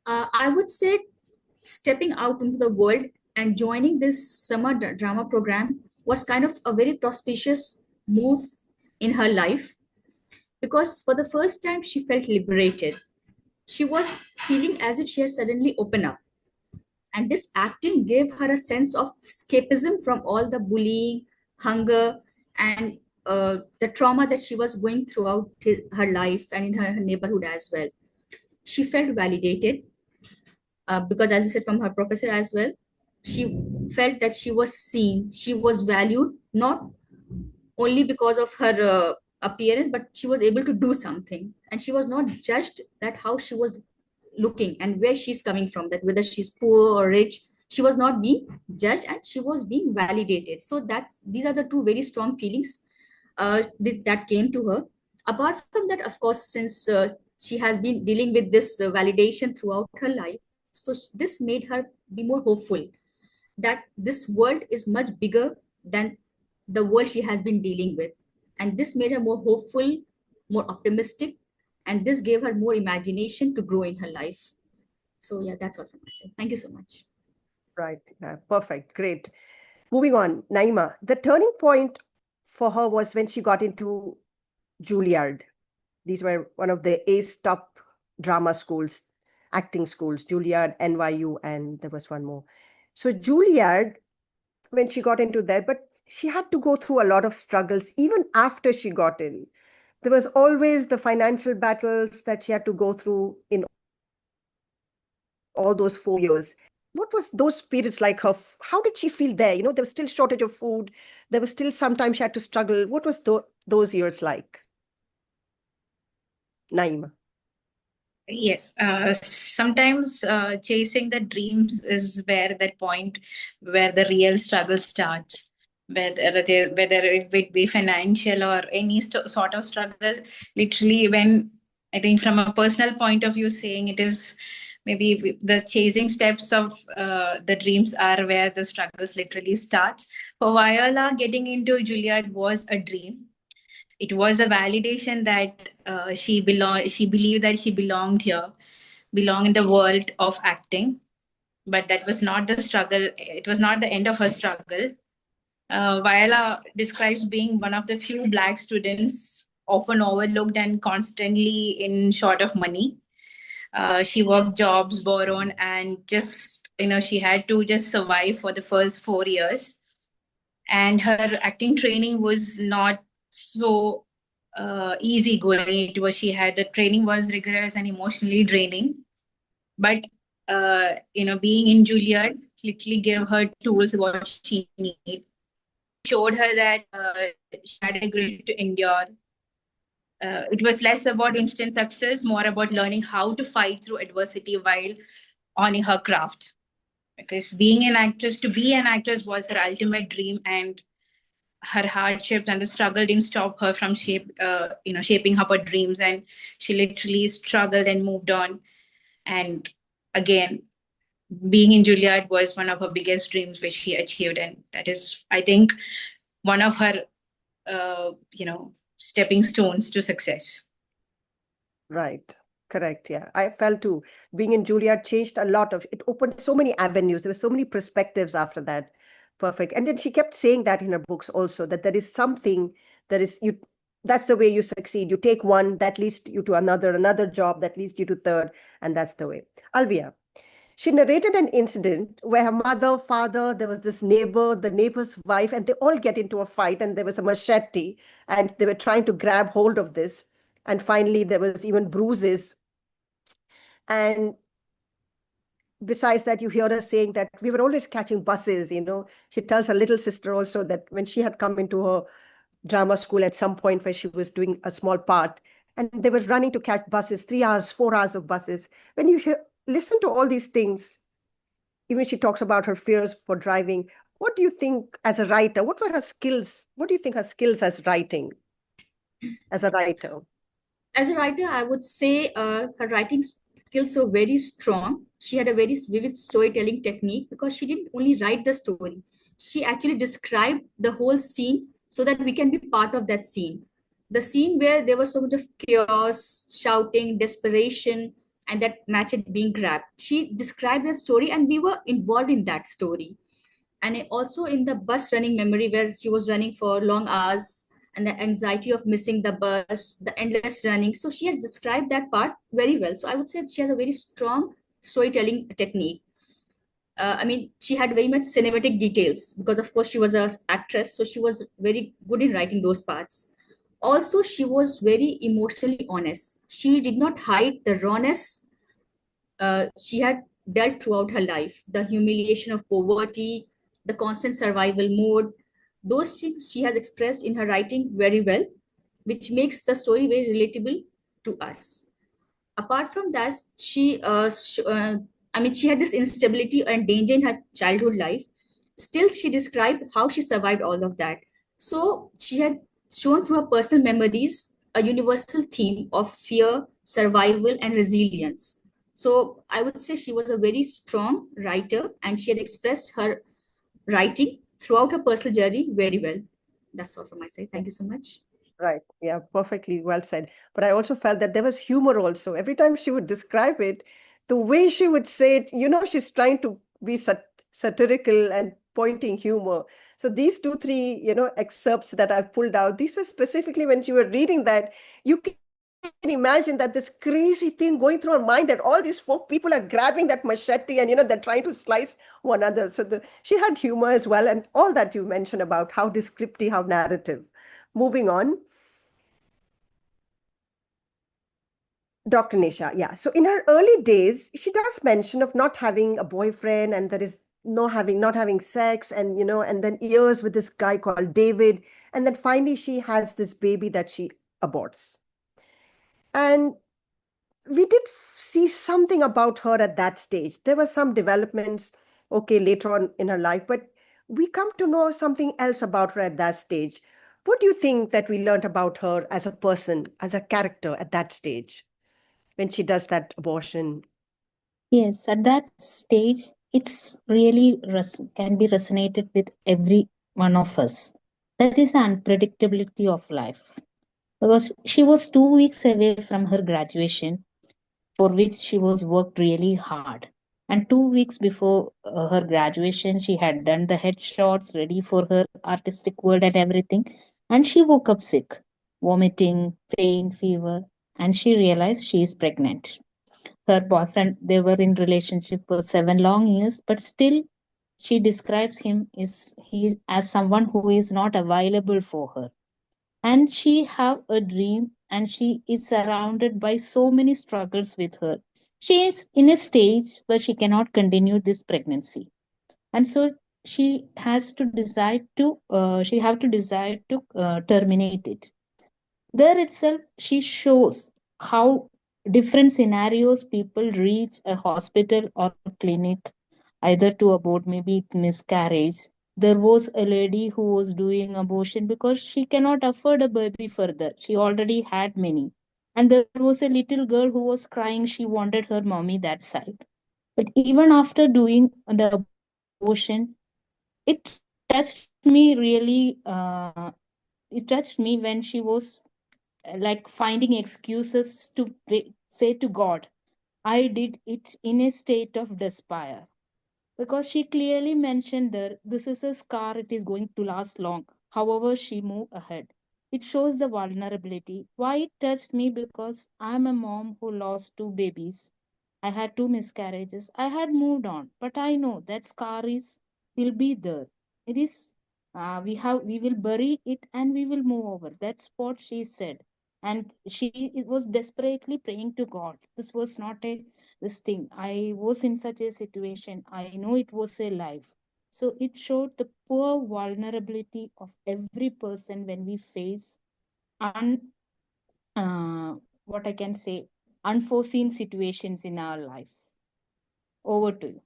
H: I would say stepping out into the world and joining this summer drama program was kind of a very auspicious move in her life, because for the first time she felt liberated. She was feeling as if she had suddenly opened up. And this acting gave her a sense of escapism from all the bullying, hunger, and the trauma that she was going throughout her life and in her neighborhood as well. She felt validated because, as you said, from her professor as well, she felt that she was seen, she was valued, not only because of her appearance, but she was able to do something, and she was not judged that how she was looking and where she's coming from, that whether she's poor or rich, she was not being judged and she was being validated. So these are the two very strong feelings that came to her. Apart from that, of course, since she has been dealing with this validation throughout her life, so this made her be more hopeful that this world is much bigger than the world she has been dealing with. And this made her more hopeful, more optimistic, and this gave her more imagination to grow in her life. So yeah, that's all from my side. Thank you so much.
E: Right. Perfect. Great. Moving on, Naima. The turning point for her was when she got into Juilliard. These were one of the ACE top drama schools, acting schools, Juilliard, NYU, and there was one more. So Juilliard, when she got into there, but she had to go through a lot of struggles even after she got in. There was always the financial battles that she had to go through in all those 4 years. What was those periods like her? How did she feel there? There was still shortage of food. There was still sometimes she had to struggle. What was those years like? Naima.
K: Yes, sometimes chasing the dreams is where that point where the real struggle starts. Whether it would be financial or any sort of struggle, literally, when I think from a personal point of view, saying it is maybe the chasing steps of the dreams are where the struggles literally starts. For Viola, getting into Juilliard was a dream. It was a validation that she believed that she belonged here, belonged in the world of acting. But that was not the struggle. It was not the end of her struggle. Viola describes being one of the few Black students often overlooked and constantly in short of money. She worked jobs, borrowed, and just, she had to just survive for the first 4 years. And her acting training was not so easy going. The training was rigorous and emotionally draining. But being in Juilliard literally gave her tools what she needed. Showed her that she had a grit to endure. It was less about instant success, more about learning how to fight through adversity while honing her craft. Because to be an actress was her ultimate dream, and her hardships and the struggle didn't stop her from shaping up her dreams. And she literally struggled and moved on. And again, being in Juilliard was one of her biggest dreams, which she achieved, and that is, I think, one of her, stepping stones to success.
E: Right. Correct. Yeah. I felt too. Being in Juilliard changed a lot of it, opened so many avenues. There were so many perspectives after that. Perfect. And then she kept saying that in her books also, that there is something that is you that's the way you succeed. You take one, that leads you to another job that leads you to third, and that's the way. Alvia. She narrated an incident where her mother, father, there was this neighbor, the neighbor's wife, and they all get into a fight, and there was a machete, and they were trying to grab hold of this. And finally, there was even bruises. And besides that, you hear her saying that we were always catching buses. She tells her little sister also that when she had come into her drama school at some point where she was doing a small part, and they were running to catch buses, 3 hours, 4 hours of buses. When you listen to all these things, even she talks about her fears for driving. What do you think as a writer? What were her skills? What do you think her skills as a writer?
H: As a writer, I would say her writing skills were very strong. She had a very vivid storytelling technique because she didn't only write the story, she actually described the whole scene so that we can be part of that scene. The scene where there was so much of chaos, shouting, desperation, and that machete being grabbed. She described that story, and we were involved in that story. And also in the bus running memory, where she was running for long hours and the anxiety of missing the bus, the endless running. So she has described that part very well. So I would say she has a very strong storytelling technique. She had very much cinematic details because, of course, she was an actress, so she was very good in writing those parts. Also, she was very emotionally honest. She did not hide the rawness she had dealt throughout her life, the humiliation of poverty, the constant survival mode. Those things she has expressed in her writing very well, which makes the story very relatable to us. Apart from that, she had this instability and danger in her childhood life. Still, she described how she survived all of that. So she had shown through her personal memories a universal theme of fear, survival, and resilience. So I would say she was a very strong writer, and she had expressed her writing throughout her personal journey very well. That's all from my side. Thank you so much.
E: Right. Yeah, perfectly well said. But I also felt that there was humor also. Every time she would describe it, the way she would say it, she's trying to be satirical and pointing humor. So these 2, 3, excerpts that I've pulled out, these were specifically when she were reading that, you can imagine that this crazy thing going through her mind that all these people are grabbing that machete and, they're trying to slice one another. So she had humor as well. And all that you mentioned about how descriptive, how narrative. Moving on. Dr. Nisha, yeah. So in her early days, she does mention of not having a boyfriend, and there is not having sex, and and then years with this guy called David, and then finally she has this baby that she aborts. And we did see something about her at that stage. There were some developments, okay, later on in her life, but we come to know something else about her at that stage. What do you think that we learned about her as a person, as a character at that stage, when she does that abortion?
F: Yes, at that stage, it's really can be resonated with every one of us. That is the unpredictability of life. because she was 2 weeks away from her graduation, for which she was worked really hard. And 2 weeks before her graduation, she had done the headshots ready for her artistic world and everything. And she woke up sick, vomiting, pain, fever, and she realized she is pregnant. Her boyfriend, they were in relationship for 7 long years, but still she describes him as someone who is not available for her, and she have a dream and she is surrounded by so many struggles with her. She is in a stage where she cannot continue this pregnancy, and so she have to decide to terminate it. There itself she shows how different scenarios people reach a hospital or clinic either to abort maybe miscarriage. There was a lady who was doing abortion because she cannot afford a baby further. She already had many. And there was a little girl who was crying. She wanted her mommy that side. But even after doing the abortion, it touched me really. It touched me when she was like finding excuses to say to God, I did it in a state of despair, because she clearly mentioned there this is a scar, it is going to last long. However, she moved ahead. It shows the vulnerability. Why it touched me? Because I'm a mom who lost two babies. I had two miscarriages. I had moved on, but I know that scar is will be there. It is we will bury it and we will move over. That's what she said. And she was desperately praying to God. This was not a this thing. I was in such a situation. I know it was a life. So it showed the poor vulnerability of every person when we face un what I can say unforeseen situations in our life. Over to you.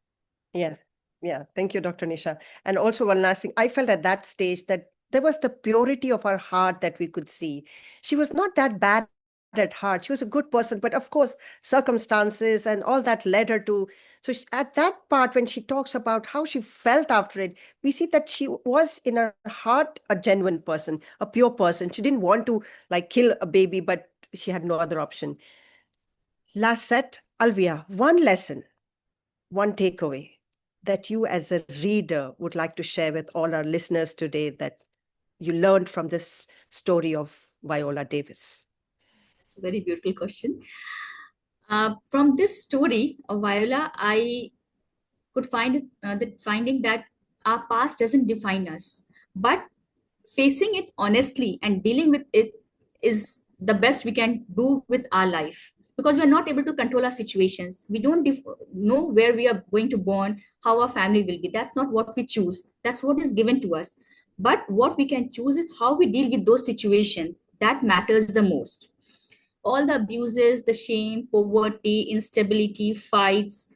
E: Yes. Yeah. Thank you, Dr. Nisha. And also one last thing. I felt at that stage that there was the purity of her heart that we could see. She was not that bad at heart. She was a good person, but of course, circumstances and all that led her to. So at that part, when she talks about how she felt after it, we see that she was in her heart a genuine person, a pure person. She didn't want to like kill a baby, but she had no other option. Last set, Alvia, one lesson, one takeaway that you as a reader would like to share with all our listeners today that you learned from this story of Viola Davis?
H: It's a very beautiful question. From this story of Viola, I could find that finding that our past doesn't define us, but facing it honestly and dealing with it is the best we can do with our life, because we are not able to control our situations. We don't know where we are going to born, how our family will be. That's not what we choose, that's what is given to us. But what we can choose is how we deal with those situations. That matters the most. All the abuses, the shame, poverty, instability, fights,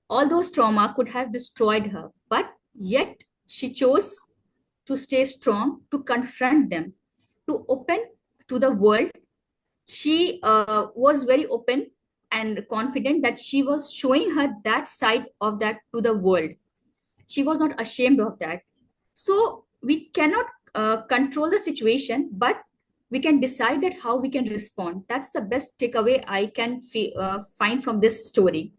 H: all those trauma could have destroyed her, but yet she chose to stay strong, to confront them, to open to the world. She was very open and confident that she was showing her that side of that to the world. She was not ashamed of that. So we cannot control the situation, but we can decide that how we can respond. That's the best takeaway I can find from this story.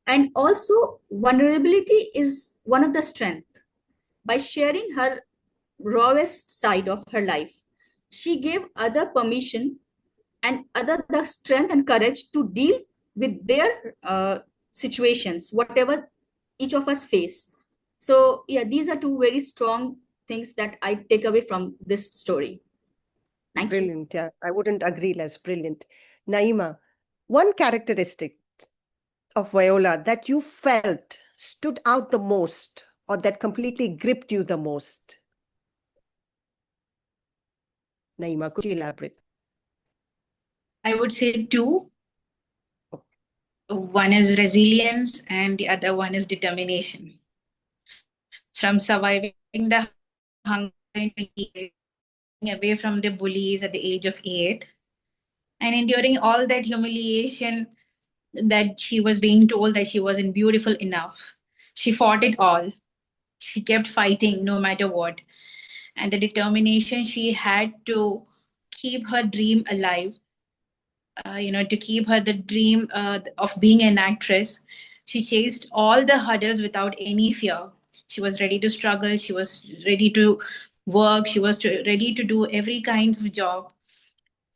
H: And also, vulnerability is one of the strengths. By sharing her rawest side of her life, she gave other permission and other the strength and courage to deal with their situations, whatever each of us face. So yeah, these are two very strong things that I take away from this story. Thank you.
E: Brilliant. Yeah, I wouldn't agree less. Brilliant. Naima, one characteristic of Viola that you felt stood out the most or that completely gripped you the most? Naima, could you elaborate?
K: I would say two. One is resilience, and the other one is determination. From surviving the hunger away from the bullies at the age of 8, and enduring all that humiliation that she was being told that she wasn't beautiful enough. She fought it all. She kept fighting no matter what. And the determination she had to keep her dream alive, to keep her the dream of being an actress. She chased all the hurdles without any fear. She was ready to struggle. She was ready to work. She was ready to do every kind of job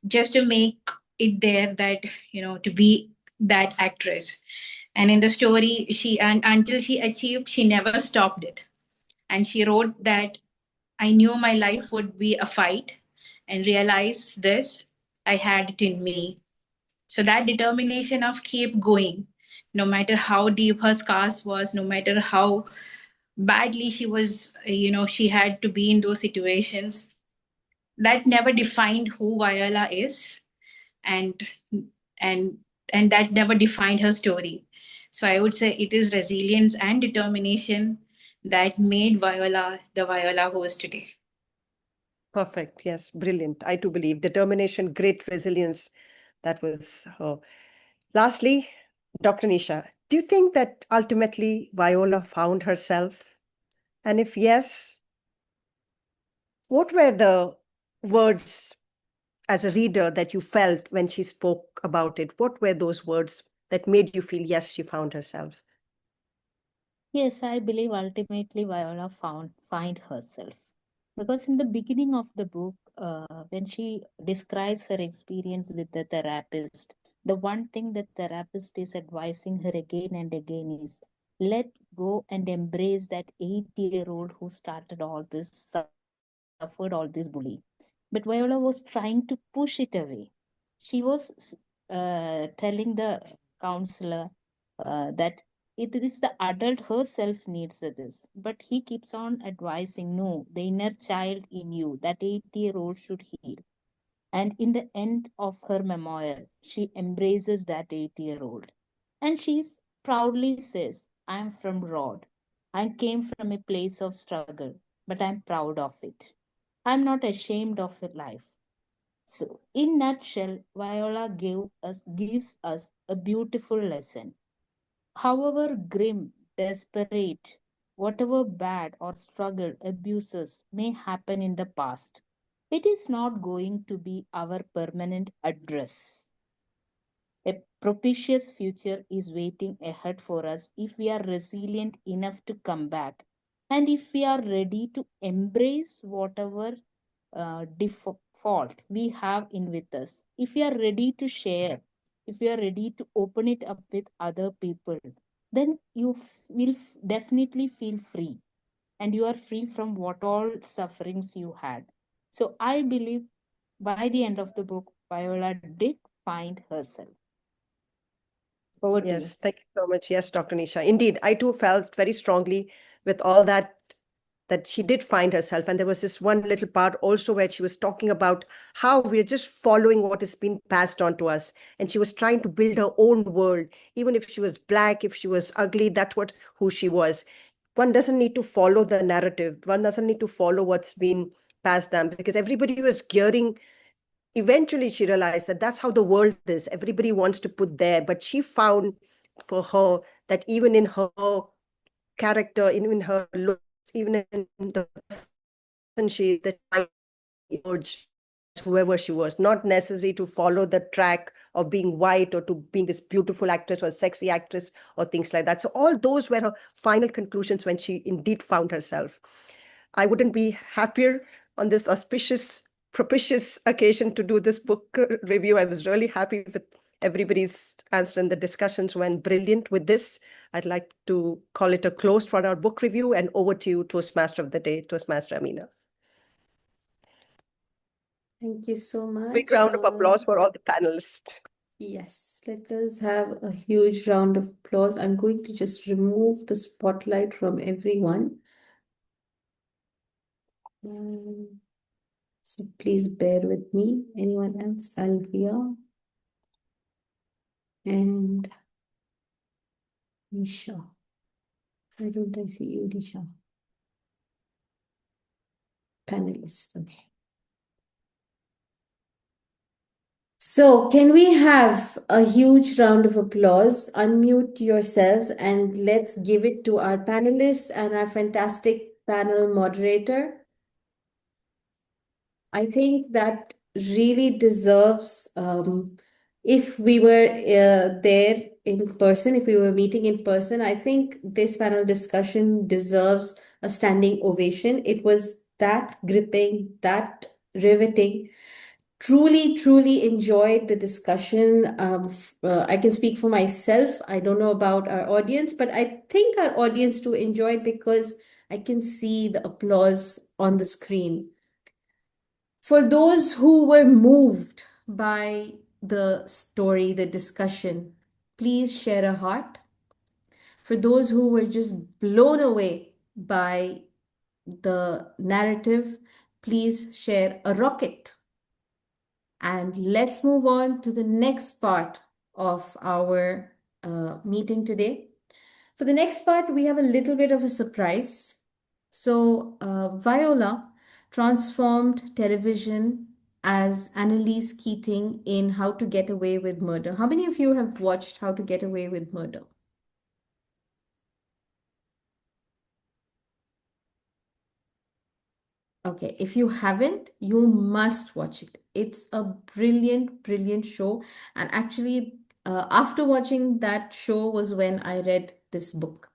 K: just to make it there, that, to be that actress. And in the story, she, and until she achieved, she never stopped it. And she wrote that, I knew my life would be a fight, and realized this, I had it in me. So that determination of keep going, no matter how deep her scars was, no matter how badly she was, she had to be in those situations, that never defined who Viola is, and and and that never defined her story. So I would say it is resilience and determination that made Viola the Viola who is today.
E: Perfect. Yes, brilliant. I too believe determination, great resilience. That was her. Lastly, Dr. Nisha, do you think that ultimately Viola found herself? And if yes, what were the words as a reader that you felt when she spoke about it? What were those words that made you feel, yes, she found herself?
F: Yes, I believe ultimately Viola find herself. Because in the beginning of the book, when she describes her experience with the therapist, the one thing the therapist is advising her again and again is let go and embrace that 8-year-old who started all this, suffered all this bullying. But Viola was trying to push it away. She was telling the counselor that it is the adult herself needs this, but he keeps on advising, no, the inner child in you, that 8-year-old should heal. And in the end of her memoir, she embraces that 8-year-old, and she proudly says, I'm from Rod. I came from a place of struggle, but I'm proud of it. I'm not ashamed of her life. So in nutshell, Viola gives us a beautiful lesson. However grim, desperate, whatever bad or struggle abuses may happen in the past, it is not going to be our permanent address. A propitious future is waiting ahead for us if we are resilient enough to come back, and if we are ready to embrace whatever default we have in with us. If we are ready to share, if we are ready to open it up with other people, then you will definitely feel free, and you are free from what all sufferings you had. So I believe by the end of the book, Viola did find herself. Over to you.
E: Yes, thank you so much. Yes, Dr. Nisha. Indeed, I too felt very strongly with all that she did find herself. And there was this one little part also where she was talking about how we're just following what has been passed on to us. And she was trying to build her own world, even if she was black, if she was ugly, that's what who she was. One doesn't need to follow the narrative. One doesn't need to follow what's been passed down, because everybody was gearing. Eventually she realized that that's how the world is. Everybody wants to put there, but she found for her that even in her character, even in her looks, even in the person she is, that emerge whoever she was, not necessarily to follow the track of being white or to being this beautiful actress or sexy actress or things like that. So all those were her final conclusions when she indeed found herself. I wouldn't be happier on this propitious occasion to do this book review. I was really happy with everybody's answer, and the discussions went brilliant with this. I'd like to call it a close for our book review, and over to you, Toastmaster of the Day, Toastmaster Amina.
C: Thank you so much.
E: Big round of applause for all the panelists.
C: Yes, let us have a huge round of applause. I'm going to just remove the spotlight from everyone. So please bear with me. Anyone else? Alvia and Nisha. Why don't I see you, Nisha? Panelists, okay. So can we have a huge round of applause? Unmute yourselves and let's give it to our panelists and our fantastic panel moderator. I think that really deserves, if we were there in person, if we were meeting in person, I think this panel discussion deserves a standing ovation. It was that gripping, that riveting. Truly, truly enjoyed the discussion. I can speak for myself. I don't know about our audience, but I think our audience too enjoyed because I can see the applause on the screen. For those who were moved by the story, the discussion, please share a heart. For those who were just blown away by the narrative, please share a rocket. And let's move on to the next part of our meeting today. For the next part, we have a little bit of a surprise. So, Viola transformed television as Annalise Keating in How to Get Away with Murder. How many of you have watched How to Get Away with Murder? Okay, if you haven't, you must watch it. It's a brilliant, brilliant show. And actually, after watching that show was when I read this book.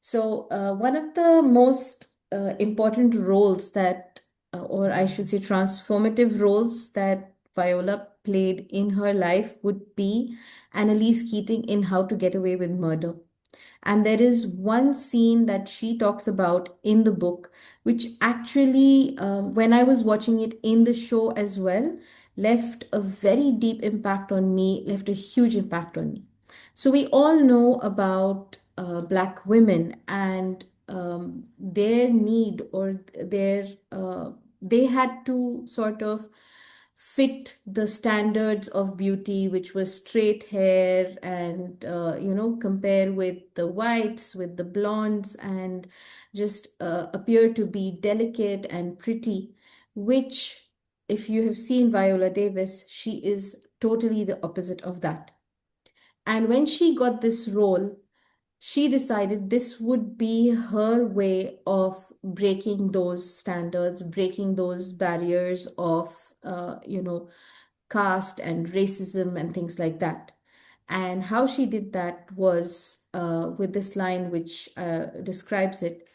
C: So, one of the most important roles that, or I should say, transformative roles that Viola played in her life would be Annalise Keating in How to Get Away with Murder. And there is one scene that she talks about in the book, which actually, when I was watching it in the show as well, left a very deep impact on me, left a huge impact on me. So we all know about Black women and their need or they had to sort of fit the standards of beauty, which was straight hair and, compare with the whites, with the blondes, and just appear to be delicate and pretty, which, if you have seen Viola Davis, she is totally the opposite of that. And when she got this role, she decided this would be her way of breaking those standards, breaking those barriers of, caste and racism and things like that. And how she did that was with this line, which describes it: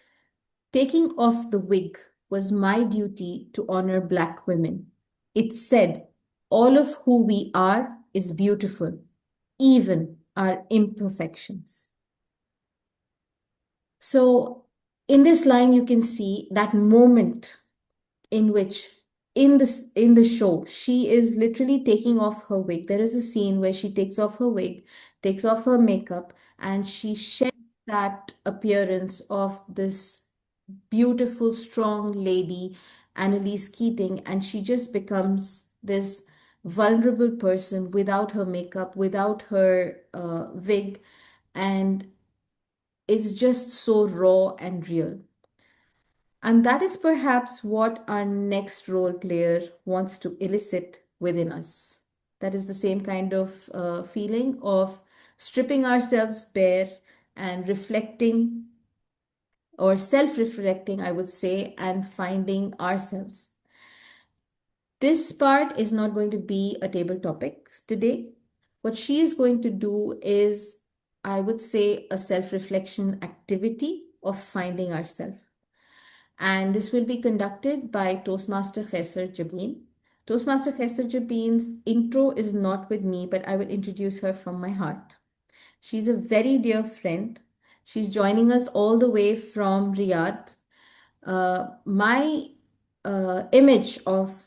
C: taking off the wig was my duty to honor Black women. It said, all of who we are is beautiful, even our imperfections. So, in this line, you can see that moment in which in the show she is literally taking off her wig. There is a scene where she takes off her wig, takes off her makeup, and she sheds that appearance of this beautiful, strong lady, Annalise Keating, and she just becomes this vulnerable person without her makeup, without her wig, and it's just so raw and real. And that is perhaps what our next role player wants to elicit within us. That is the same kind of feeling of stripping ourselves bare and reflecting or self reflecting, I would say, and finding ourselves. This part is not going to be a table topic today. What she is going to do is, I would say, a self reflection activity of finding ourselves. And this will be conducted by Toastmaster Khaiser Jabin. Toastmaster Khaiser Jabin's intro is not with me, but I will introduce her from my heart. She's a very dear friend. She's joining us all the way from Riyadh. My image of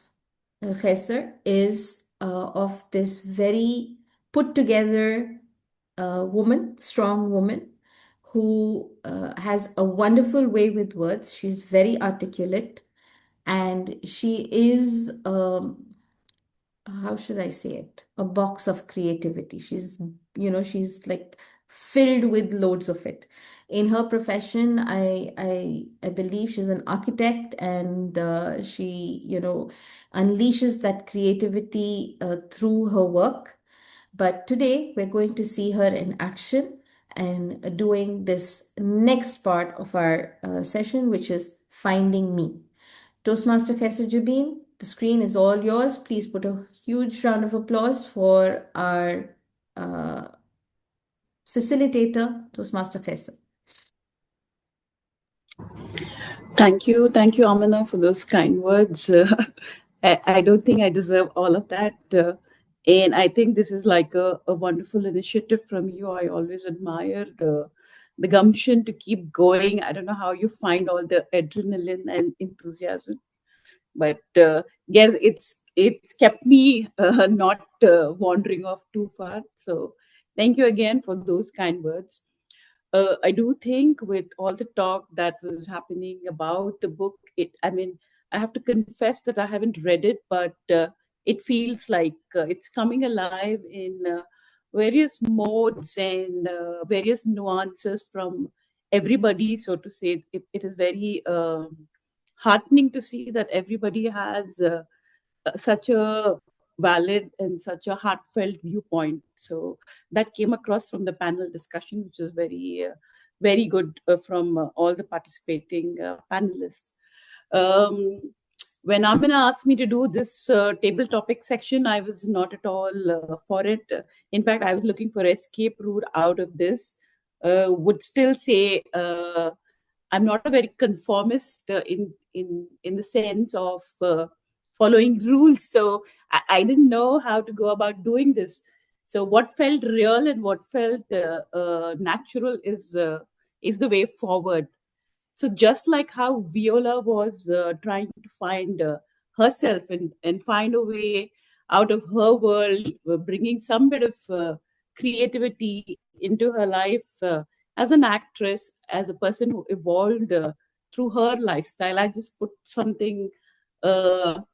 C: Khaiser is of this very put together woman, strong woman, who has a wonderful way with words. She's very articulate and she is, how should I say it? A box of creativity. She's like filled with loads of it. In her profession, I believe she's an architect and she, unleashes that creativity through her work. But today we're going to see her in action and doing this next part of our session, which is finding me. Toastmaster Khaiser Jabin, The screen is all yours. Please put a huge round of applause for our facilitator, Toastmaster Faisal.
L: Thank you, Amina, for those kind words. I don't think I deserve all of that. And I think this is like a wonderful initiative from you. I always admire the gumption to keep going. I don't know how you find all the adrenaline and enthusiasm, but yes, it's kept me not wandering off too far. So thank you again for those kind words. I do think with all the talk that was happening about the book, I mean, I have to confess that I haven't read it, but it feels like it's coming alive in various modes and various nuances from everybody, so to say. It is very heartening to see that everybody has such a valid and such a heartfelt viewpoint. So that came across from the panel discussion, which is very good from all the participating panelists. When Amina asked me to do this table topic section, I was not at all for it. In fact, I was looking for escape route out of this. Would still say I'm not a very conformist in the sense of following rules. So I didn't know how to go about doing this. So what felt real and what felt natural is the way forward. So just like how Viola was trying to find herself and find a way out of her world, bringing some bit of creativity into her life as an actress, as a person who evolved through her lifestyle. I just put something akin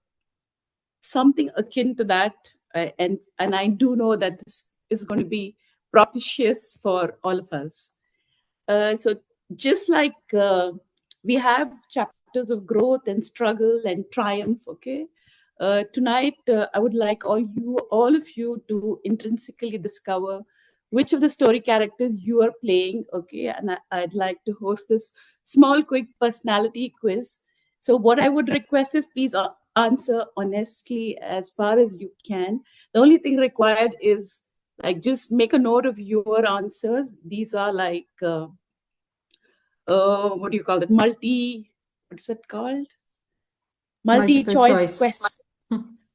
L: to that, and I do know that this is going to be propitious for all of us. So just like we have chapters of growth and struggle and triumph, okay? Tonight, I would like all of you to intrinsically discover which of the story characters you are playing, okay? And I'd like to host this small, quick personality quiz. So what I would request is please answer honestly as far as you can. The only thing required is like just make a note of your answers. These are like what do you call it? What's it called? Multiple choice question.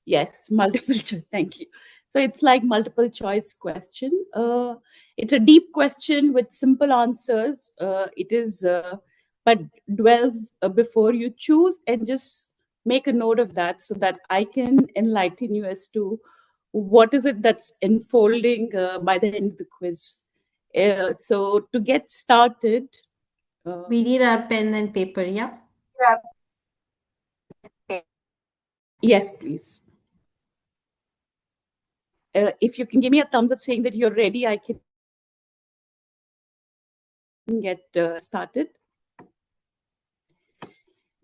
L: Yes, multiple choice. Thank you. So it's like multiple choice question. It's a deep question with simple answers. It is, but dwell before you choose and just make a note of that so that I can enlighten you as to what is it that's unfolding by the end of the quiz. So to get started,
C: we need our pen and paper, yeah?
L: Yes, please. If you can give me a thumbs up saying that you're ready, I can get started.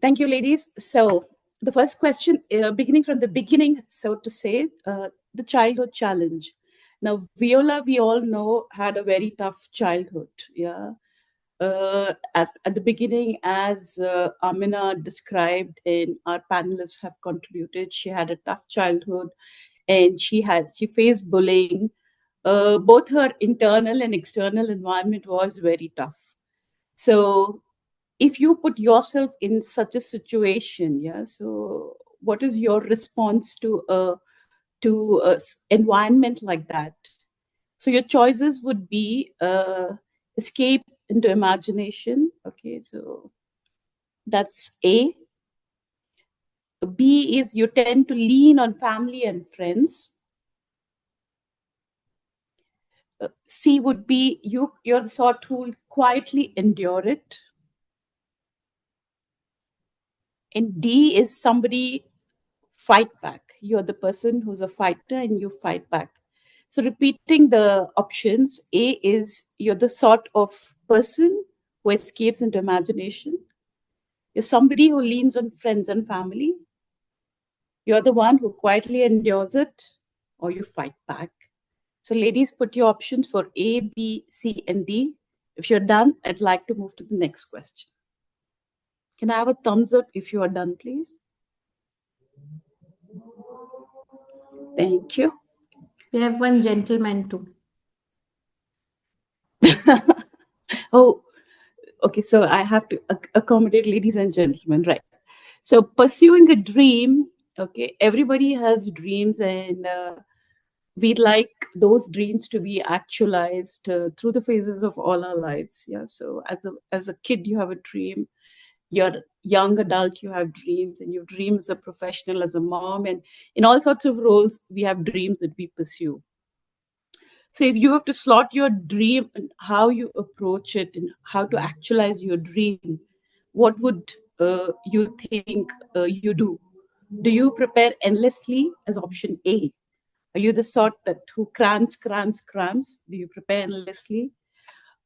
L: Thank you, ladies. So the first question, beginning from the beginning, so to say, the childhood challenge. Now, Viola, we all know, had a very tough childhood. Yeah. As at the beginning, as Amina described and our panelists have contributed, she had a tough childhood and she faced bullying. Both her internal and external environment was very tough. So if you put yourself in such a situation, yeah, so what is your response to a environment like that? So your choices would be escape into imagination. Okay, so that's A. B is you tend to lean on family and friends. C would be you're the sort who will quietly endure it. And D is somebody fight back. You're the person who's a fighter and you fight back. So repeating the options, A is you're the sort of person who escapes into imagination. You're somebody who leans on friends and family. You're the one who quietly endures it, or you fight back. So ladies, put your options for A, B, C, and D. If you're done, I'd like to move to the next question. Can I have a thumbs up if you are done, please? Thank you.
C: We have one gentleman too.
L: Oh, okay. So I have to accommodate ladies and gentlemen, right? So pursuing a dream, okay, everybody has dreams, and we'd like those dreams to be actualized through the phases of all our lives. Yeah. So as a kid, you have a dream. You're a young adult, you have dreams, and you dream as a professional, as a mom, and in all sorts of roles, we have dreams that we pursue. So if you have to slot your dream and how you approach it and how to actualize your dream, what would you think you do? Do you prepare endlessly as option A? Are you the sort that who crams? Do you prepare endlessly?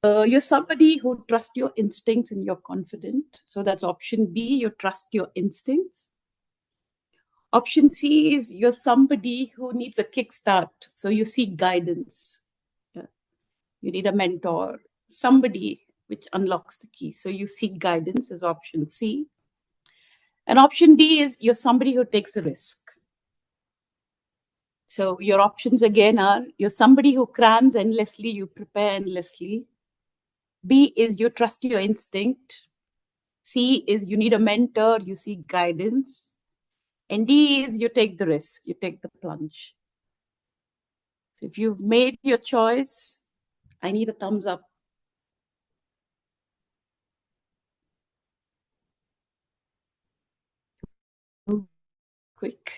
L: You're somebody who trusts your instincts and you're confident. So that's option B, you trust your instincts. Option C is you're somebody who needs a kickstart. So you seek guidance. Yeah. You need a mentor, somebody which unlocks the key. So you seek guidance as option C. And option D is you're somebody who takes a risk. So your options again are you're somebody who crams endlessly, you prepare endlessly. B is you trust your instinct. C is you need a mentor, you seek guidance. And D is you take the risk, you take the plunge. So if you've made your choice, I need a thumbs up. Quick.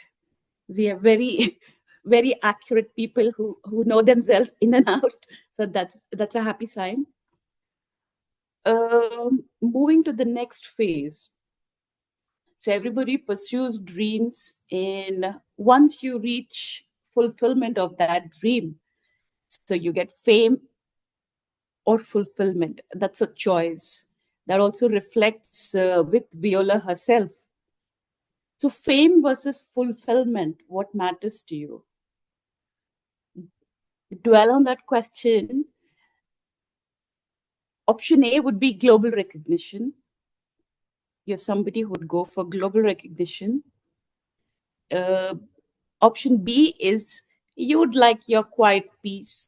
L: We are very, very accurate people who know themselves in and out. So that's a happy sign. Moving to the next phase. So everybody pursues dreams, and once you reach fulfillment of that dream, so you get fame or fulfillment, that's a choice. That also reflects with Viola herself. So fame versus fulfillment, what matters to you? Dwell on that question. Option A would be global recognition. You're somebody who would go for global recognition. Option B is you would like your quiet peace.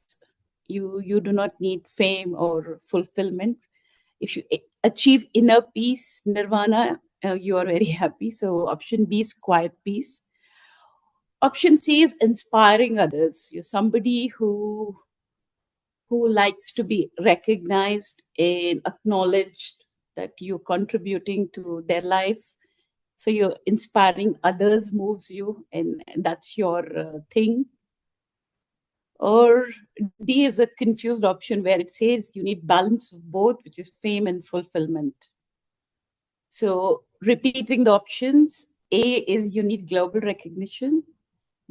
L: You do not need fame or fulfillment. If you achieve inner peace, nirvana, you are very happy. So option B is quiet peace. Option C is inspiring others. You're somebody who likes to be recognized and acknowledged that you're contributing to their life. So you're inspiring others, moves you, and that's your thing. Or D is a confused option where it says you need balance of both, which is fame and fulfillment. So repeating the options, A is you need global recognition.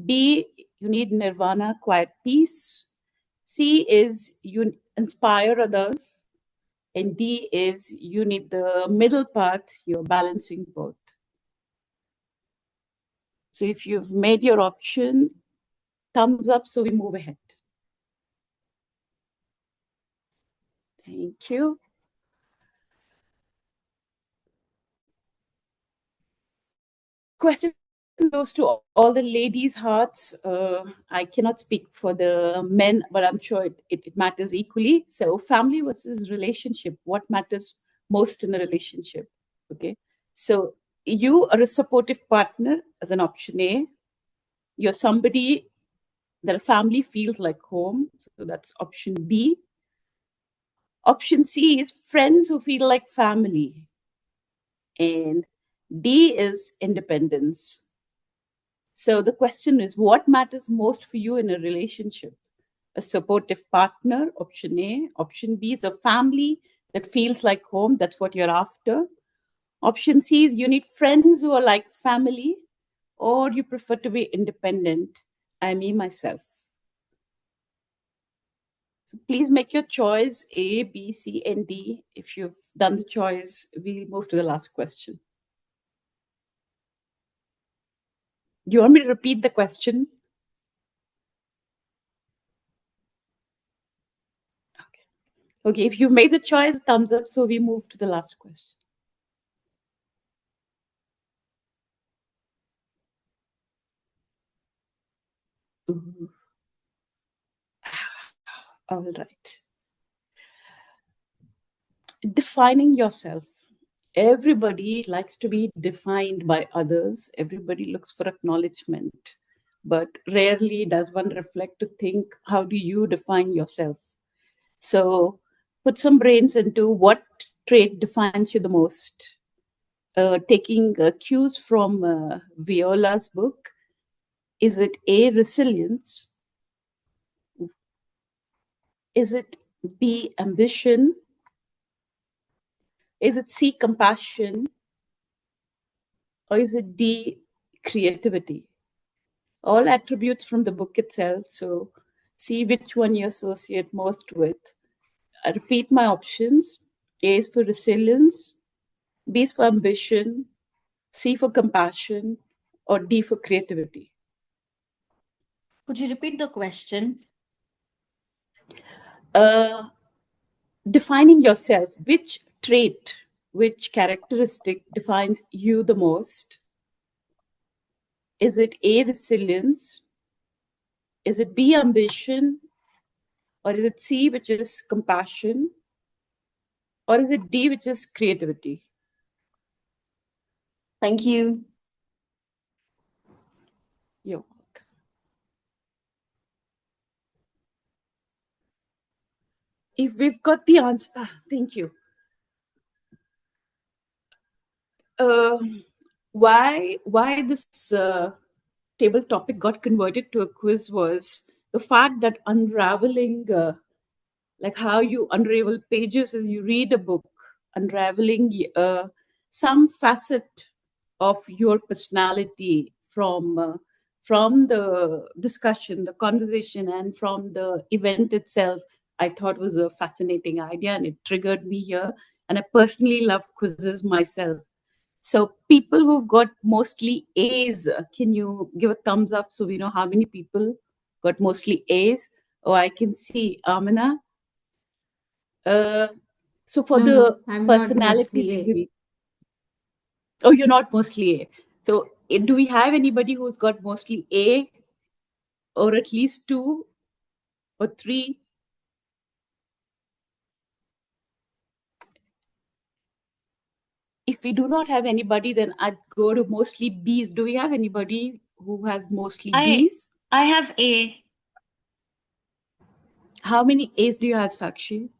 L: B, you need nirvana, quiet peace. C is you inspire others. And D is you need the middle part, you're balancing both. So if you've made your option, thumbs up, so we move ahead. Thank you. Question goes to all the ladies' hearts. I cannot speak for the men, but I'm sure it matters equally. So family versus relationship, what matters most in a relationship? Okay. So you are a supportive partner as an option A. You're somebody that a family feels like home. So that's option B. Option C is friends who feel like family. And D is independence. So the question is, what matters most for you in a relationship? A supportive partner, option A. Option B is a family that feels like home. That's what you're after. Option C is you need friends who are like family, or you prefer to be independent. I, me, myself. So please make your choice A, B, C, and D. If you've done the choice, we'll move to the last question. Do you want me to repeat the question? Okay, if you've made the choice, thumbs up. So we move to the last question. Ooh. All right. Defining yourself. Everybody likes to be defined by others. Everybody looks for acknowledgement, but rarely does one reflect to think, how do you define yourself? So put some brains into what trait defines you the most. Taking cues from Viola's book, is it A, resilience? Is it B, ambition? Is it C, compassion? Or is it D, creativity? All attributes from the book itself. So see which one you associate most with. I repeat my options. A is for resilience, B is for ambition, C for compassion, or D for creativity.
I: Could you repeat the question?
L: Defining yourself, which trait, which characteristic defines you the most? Is it A, resilience? Is it B, ambition? Or is it C, which is compassion? Or is it D, which is creativity?
I: Thank you.
L: You're welcome. If we've got the answer, thank you. Why this table topic got converted to a quiz was the fact that unraveling, like how you unravel pages as you read a book, unraveling some facet of your personality from the discussion, the conversation, and from the event itself, I thought was a fascinating idea, and it triggered me here. And I personally love quizzes myself. So people who've got mostly A's, can you give a thumbs up so we know how many people got mostly A's? Oh, I can see Amina. So for the
C: I'm not
L: personality
C: mostly A.
L: degree. Oh, you're not mostly A. So do we have anybody who's got mostly A, or at least 2 or 3? If we do not have anybody, then I'd go to mostly B's. Do we have anybody who has mostly B's?
I: I have A.
L: How many A's do you have, Sakshi?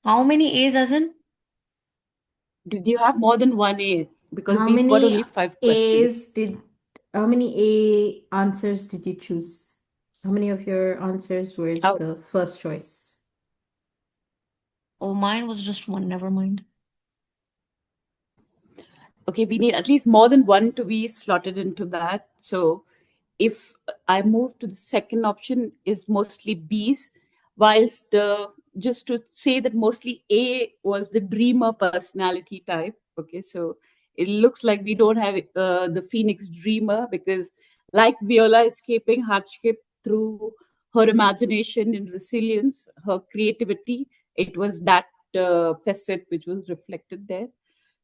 I: How many A's as in?
L: Did you have more than one A? Because
C: How
L: we've got
C: many
L: only 5 questions.
C: how many A answers did you choose? How many of your answers were the first choice?
I: Oh, mine was just one. Never mind.
L: Okay, we need at least more than one to be slotted into that. So if I move to the second option, is mostly B's, whilst just to say that mostly A was the dreamer personality type. Okay, so it looks like we don't have the Phoenix dreamer, because like Viola, escaping hardship through her imagination and resilience, her creativity, it was that facet which was reflected there.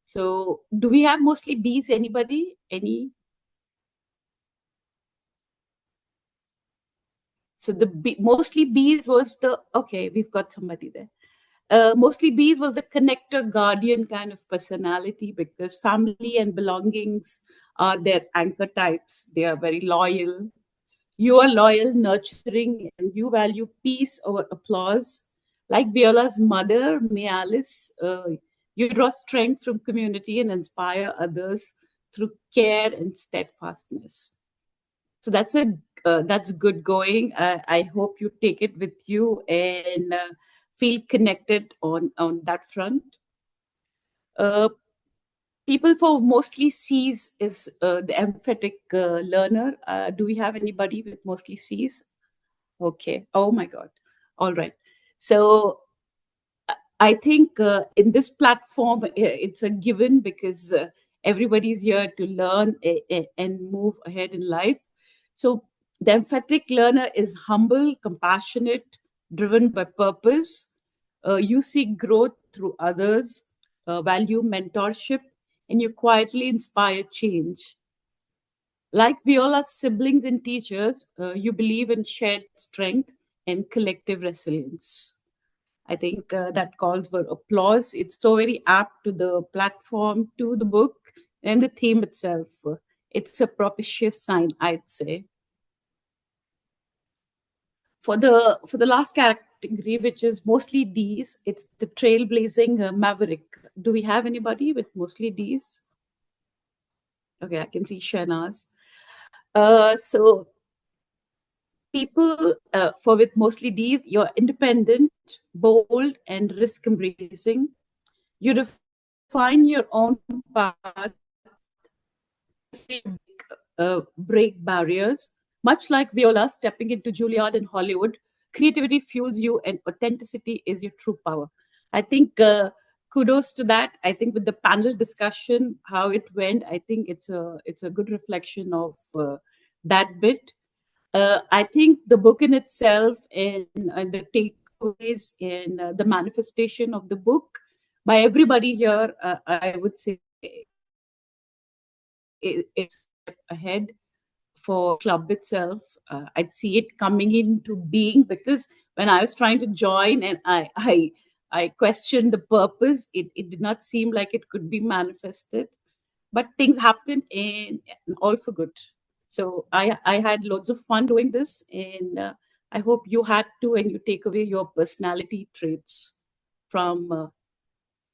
L: So do we have mostly B's? Anybody? Any? So the mostly B's was the, okay, we've got somebody there. Mostly B's was the connector guardian kind of personality, because family and belongings are their anchor types. They are very loyal. You are loyal, nurturing, and you value peace over applause. Like Viola's mother, May Alice, you draw strength from community and inspire others through care and steadfastness. So that's good going. I hope you take it with you and feel connected on that front. People for mostly C's is the emphatic learner. Do we have anybody with mostly C's? Okay. Oh my God. All right. So I think in this platform, it's a given, because everybody's here to learn and move ahead in life. So the emphatic learner is humble, compassionate, driven by purpose. You seek growth through others, value mentorship, and you quietly inspire change. Like Viola's siblings and teachers, you believe in shared strength and collective resilience. I think that calls for applause. It's so very apt to the platform, to the book, and the theme itself. It's a propitious sign, I'd say. For the last category, which is mostly D's, it's the trailblazing maverick. Do we have anybody with mostly D's? Okay, I can see Shahnaz. So people for with mostly D's, you're independent, bold, and risk embracing. You define your own path, break barriers. Much like Viola stepping into Juilliard in Hollywood, creativity fuels you and authenticity is your true power. I think kudos to that. I think with the panel discussion, how it went, I think it's a good reflection of that bit. I think the book in itself and the takeaways and the manifestation of the book by everybody here, I would say it's a step ahead for club itself. I'd see it coming into being because when I was trying to join and I questioned the purpose, it did not seem like it could be manifested. But things happened and all for good. So I had loads of fun doing this, and I hope you had to, and you take away your personality traits from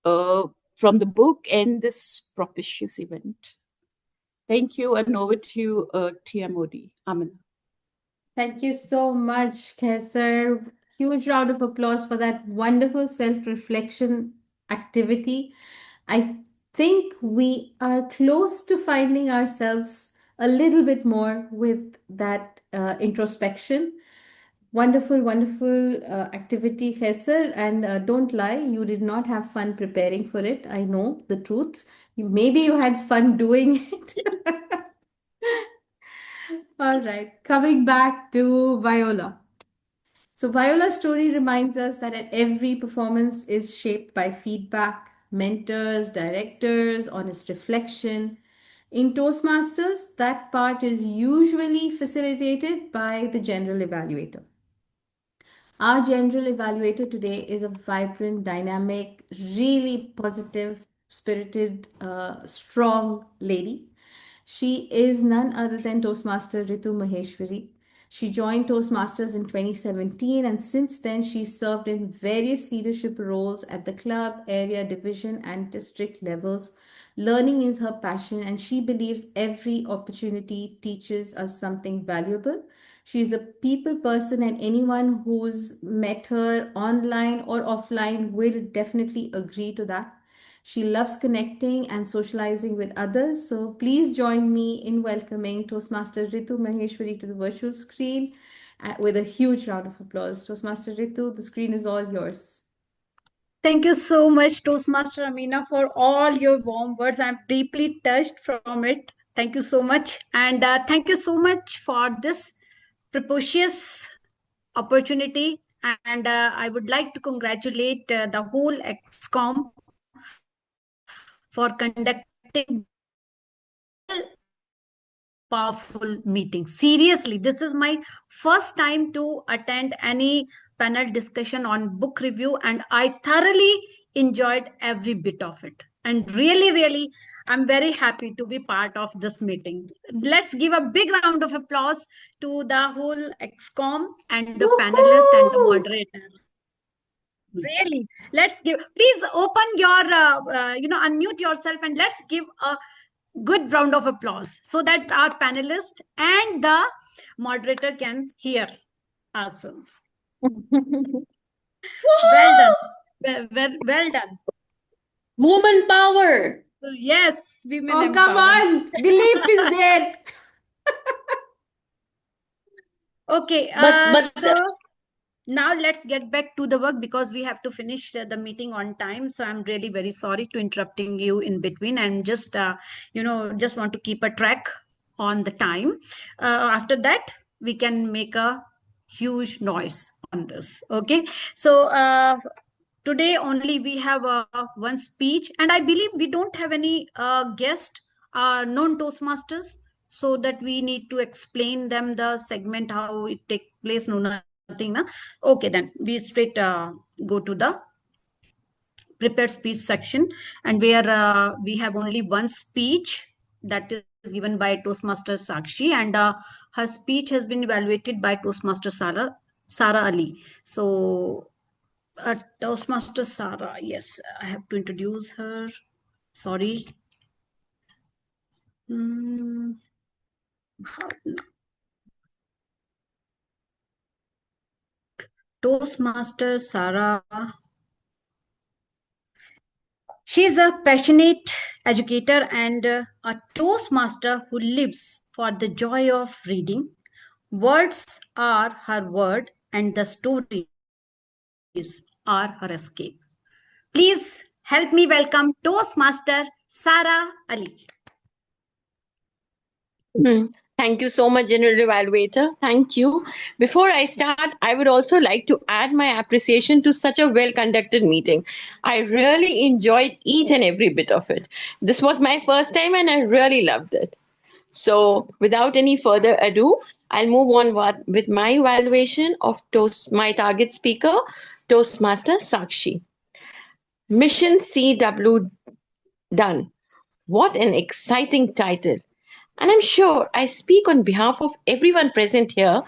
L: the book and this propitious event. Thank you, and over to you, TMOD. Amina.
C: Thank you so much, Kesar. Huge round of applause for that wonderful self-reflection activity. I think we are close to finding ourselves a little bit more with that introspection. Wonderful, wonderful activity, Kesar. And don't lie, you did not have fun preparing for it. I know the truth. Maybe you had fun doing it. All right, coming back to Viola. So, Viola's story reminds us that every performance is shaped by feedback, mentors, directors, honest reflection. In Toastmasters, that part is usually facilitated by the general evaluator. Our general evaluator today is a vibrant, dynamic, really positive, spirited, strong lady. She is none other than Toastmaster Ritu Maheshwari. She joined Toastmasters in 2017, and since then she served in various leadership roles at the club, area, division, and district levels. Learning is her passion, and she believes every opportunity teaches us something valuable. She's a people person, and anyone who's met her online or offline will definitely agree to that. She loves connecting and socializing with others. So please join me in welcoming Toastmaster Ritu Maheshwari to the virtual screen with a huge round of applause. Toastmaster Ritu, the screen is all yours.
M: Thank you so much, Toastmaster Amina, for all your warm words. I'm deeply touched from it. Thank you so much. And thank you so much for this propitious opportunity. And I would like to congratulate the whole XCOM for conducting powerful meeting. Seriously, this is my first time to attend any panel discussion on book review, and I thoroughly enjoyed every bit of it. And really, really, I'm very happy to be part of this meeting. Let's give a big round of applause to the whole XCOM and the panelist and the moderator. Really, let's give. Please open your, unmute yourself, and let's give a good round of applause so that our panelist and the moderator can hear ourselves. Well done. Well done.
J: Woman power.
M: Yes, women
C: Oh, come on. Dilip is there.
M: Okay. So now let's get back to the work because we have to finish the meeting on time. So I'm really very sorry to interrupting you in between, and just just want to keep a track on the time. After that, we can make a huge noise on this. Okay. So today only we have one speech, and I believe we don't have any guest non Toastmasters. so that we need to explain them the segment, how it take place? No, nothing. Na? Okay, then we straight go to the prepared speech section, and where we have only one speech that is given by Toastmaster Sakshi, and her speech has been evaluated by Toastmaster Sara Ali. So Toastmaster Sara, yes, I have to introduce her. Sorry. Toastmaster Sara. She is a passionate educator and a Toastmaster who lives for the joy of reading. Words are her word, and the stories are her escape. Please help me welcome Toastmaster Sara Ali.
J: Thank you so much, General Evaluator. Thank you. Before I start, I would also like to add my appreciation to such a well conducted meeting. I really enjoyed each and every bit of it. This was my first time and I really loved it. So, without any further ado, I'll move on with my evaluation of my target speaker, Toastmaster Sakshi. Mission CW done. What an exciting title. And I'm sure I speak on behalf of everyone present here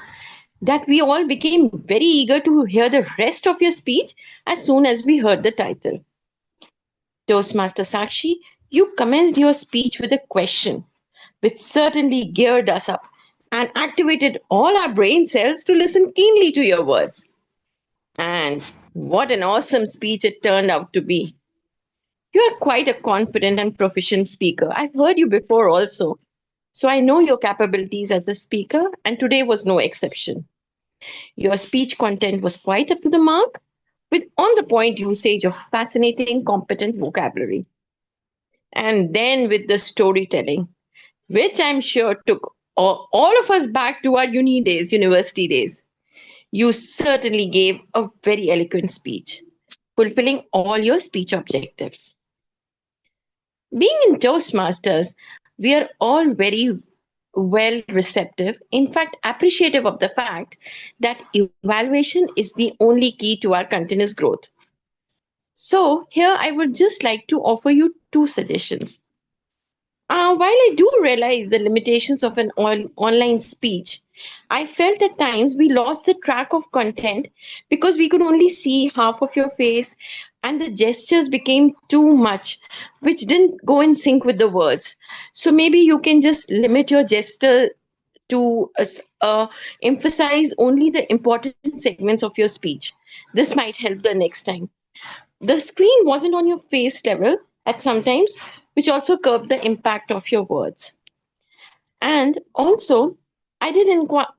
J: that we all became very eager to hear the rest of your speech as soon as we heard the title. Toastmaster Sakshi, you commenced your speech with a question, which certainly geared us up and activated all our brain cells to listen keenly to your words. And what an awesome speech it turned out to be. You are quite a confident and proficient speaker. I've heard you before also. So I know your capabilities as a speaker, and today was no exception. Your speech content was quite up to the mark, with on the point usage of fascinating, competent vocabulary. And then with the storytelling, which I'm sure took all of us back to our university days. You certainly gave a very eloquent speech, fulfilling all your speech objectives. Being in Toastmasters, we are all very well receptive, in fact, appreciative of the fact that evaluation is the only key to our continuous growth. So, here I would just like to offer you two suggestions. While I do realize the limitations of an online speech, I felt at times we lost the track of content because we could only see half of your face and the gestures became too much, which didn't go in sync with the words. So maybe you can just limit your gesture to emphasize only the important segments of your speech. This might help the next time. The screen wasn't on your face level at some times, which also curbed the impact of your words. And also, I did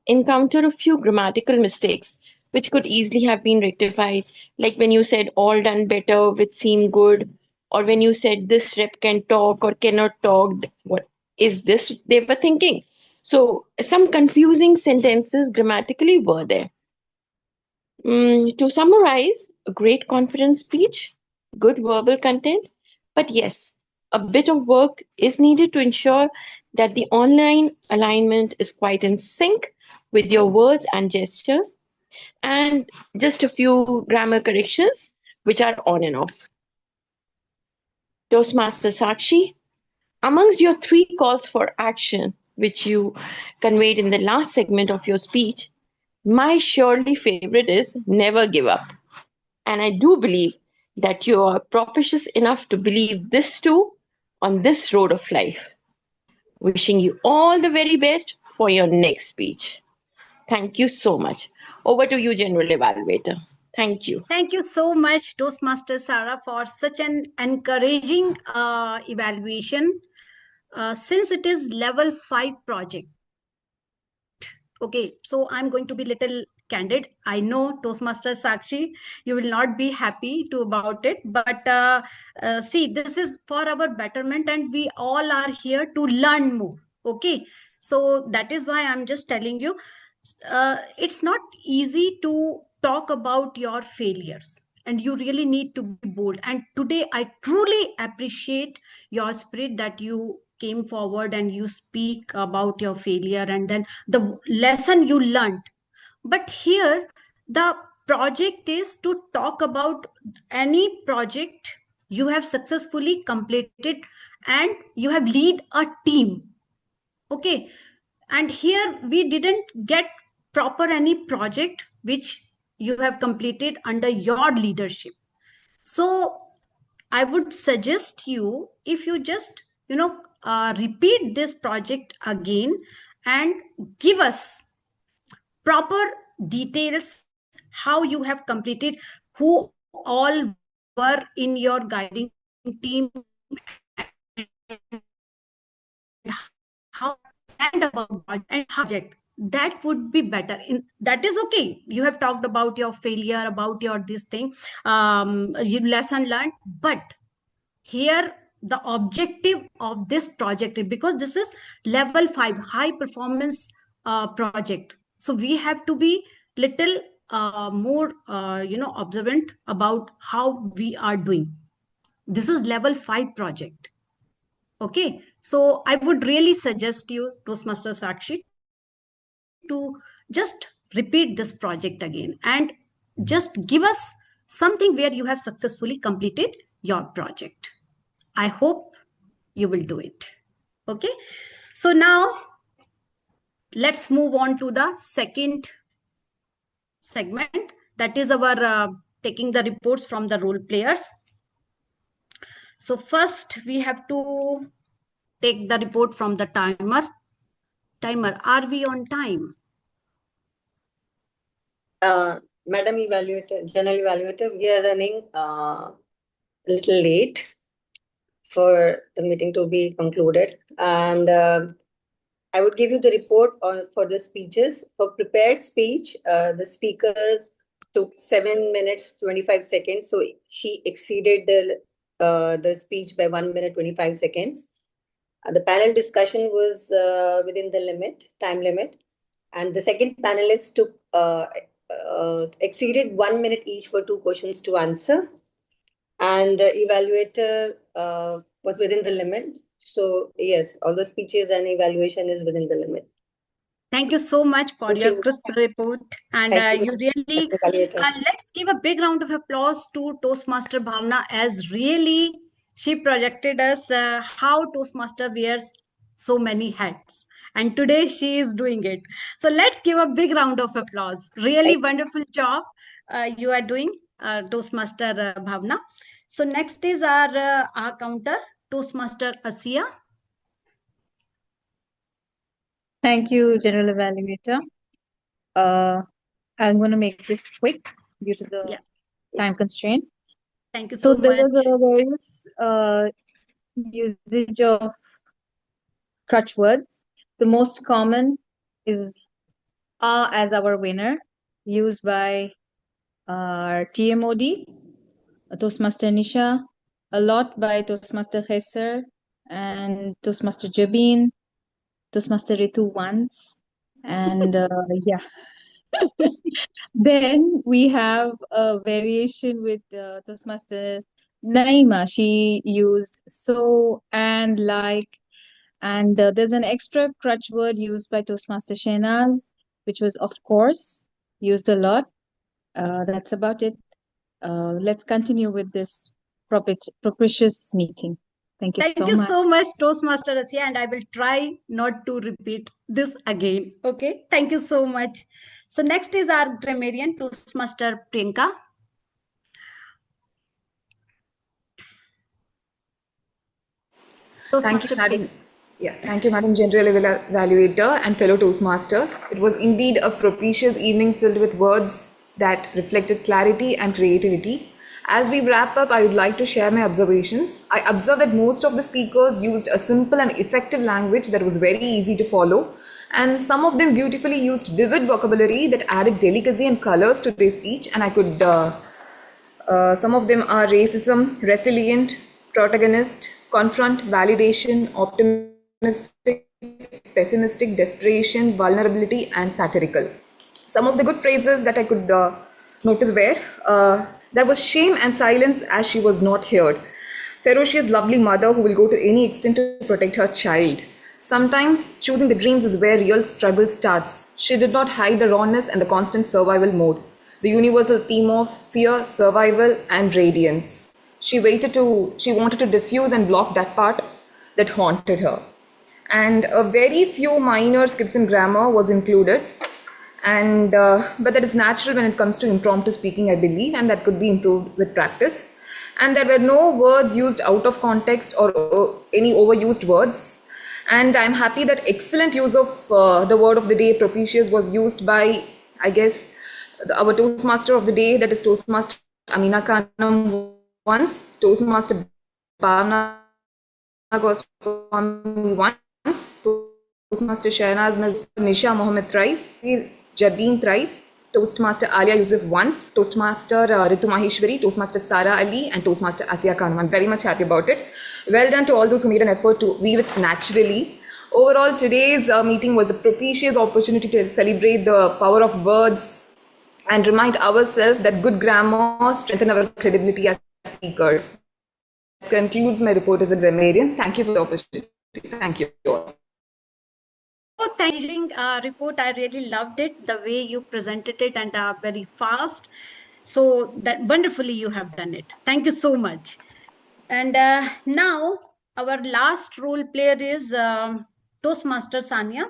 J: encounter a few grammatical mistakes, which could easily have been rectified, like when you said all done better, which seemed good, or when you said this rep can talk or cannot talk. What is this they were thinking? So, some confusing sentences grammatically were there. To summarize, a great confidence speech, good verbal content, but yes, a bit of work is needed to ensure that the online alignment is quite in sync with your words and gestures, and just a few grammar corrections which are on and off. Toastmaster Sakshi, amongst your three calls for action, which you conveyed in the last segment of your speech, my surely favorite is never give up. And I do believe that you are propitious enough to believe this too on this road of life. Wishing you all the very best for your next speech. Thank you so much. Over to you, General Evaluator. Thank you.
M: Thank you so much, Toastmaster Sara, for such an encouraging evaluation. Since it is level 5 project, okay, so I'm going to be little candid. I know, Toastmaster Sakshi, you will not be happy to about it, but see, this is for our betterment and we all are here to learn more. Okay, so that is why I'm just telling you, it's not easy to talk about your failures, and you really need to be bold. And today I truly appreciate your spirit that you came forward and you speak about your failure and then the lesson you learned. But here, the project is to talk about any project you have successfully completed and you have lead a team. Okay. And here we didn't get proper any project which you have completed under your leadership. So I would suggest you, if you just, repeat this project again and give us proper details how you have completed, who all were in your guiding team, how and about and project. That would be better. That is okay. You have talked about your failure, about your this thing, you lesson learned, but here the objective of this project, because this is level 5 high performance project, so we have to be little more observant about how we are doing. This is level 5 project. Okay, so I would really suggest you, Toastmaster Sakshi, to just repeat this project again and just give us something where you have successfully completed your project. I hope you will do it. Okay, so now let's move on to the second segment, that is our taking the reports from the role players. So first we have to take the report from the timer. Are we on time?
D: Madam Evaluator, General Evaluator, we are running a little late for the meeting to be concluded. And I would give you the report for the speeches. For prepared speech, the speaker took 7 minutes, 25 seconds. So she exceeded the speech by 1 minute, 25 seconds. The panel discussion was within the time limit. And the second panelist took exceeded 1 minute each for 2 questions to answer. And evaluator was within the limit. So yes, all the speeches and evaluation is within the limit.
M: Thank you so much for your crisp report. And you really, let's give a big round of applause to Toastmaster Bhavna, as really she projected us how Toastmaster wears so many hats. And today she is doing it. So let's give a big round of applause. Really wonderful job you are doing, Toastmaster Bhavna. So next is our counter, Toastmaster Asiya.
F: Thank you, General Evaluator. I'm going to make this quick due to the time constraint.
M: Thank you so much.
F: There was a various usage of crutch words. The most common is as our winner, used by our TMOD, Toastmaster Nisha, a lot by Toastmaster Hesser and Toastmaster Jabin, Toastmaster Ritu once, and yeah. Then we have a variation with Toastmaster Naima. She used so and like, and there's an extra crutch word used by Toastmaster Shehnaz, which was of course, used a lot. That's about it. Let's continue with this propitious meeting. Thank you so much.
M: Thank you so much, Toastmaster Asiya, and I will try not to repeat this again. Okay, thank you so much. So next is our grammarian, Toastmaster Priyanka.
B: Thank you, Madam. Yeah, thank you, Madam General Evaluator and fellow Toastmasters. It was indeed a propitious evening filled with words that reflected clarity and creativity. As we wrap up, I would like to share my observations. I observed that most of the speakers used a simple and effective language that was very easy to follow, and some of them beautifully used vivid vocabulary that added delicacy and colors to their speech. And I could, some of them are racism, resilient, protagonist, confront, validation, optimistic, pessimistic, desperation, vulnerability, and satirical. Some of the good phrases that I could notice were, there was shame and silence as she was not heard. ferocious, lovely mother who will go to any extent to protect her child. Sometimes choosing the dreams is where real struggle starts. She did not hide the rawness and the constant survival mode, the universal theme of fear, survival, and radiance. She wanted to diffuse and block that part that haunted her. And a very few minor skips in grammar was included, and but that is natural when it comes to impromptu speaking, I believe, and that could be improved with practice. And there were no words used out of context or any overused words. And I'm happy that excellent use of the word of the day, propitious, was used by, I guess, our Toastmaster of the day, that is Toastmaster Amina Khanam once, Toastmaster Bhavna Goswami once, Toastmaster Shahnaz Ms. Nisha Mohammed thrice, Jabeen thrice, Toastmaster Alia Yusuf once, Toastmaster Ritu Maheshwari, Toastmaster Sara Ali, and Toastmaster Asiya Khan. I'm very much happy about it. Well done to all those who made an effort to weave it naturally. Overall, today's meeting was a propitious opportunity to celebrate the power of words and remind ourselves that good grammar strengthens our credibility as speakers. That concludes my report as a grammarian. Thank you for the opportunity. Thank you all.
M: Oh, thank you. Report. I really loved it, the way you presented it, and very fast. So that wonderfully you have done it. Thank you so much. And now our last role player is Toastmaster Sanya.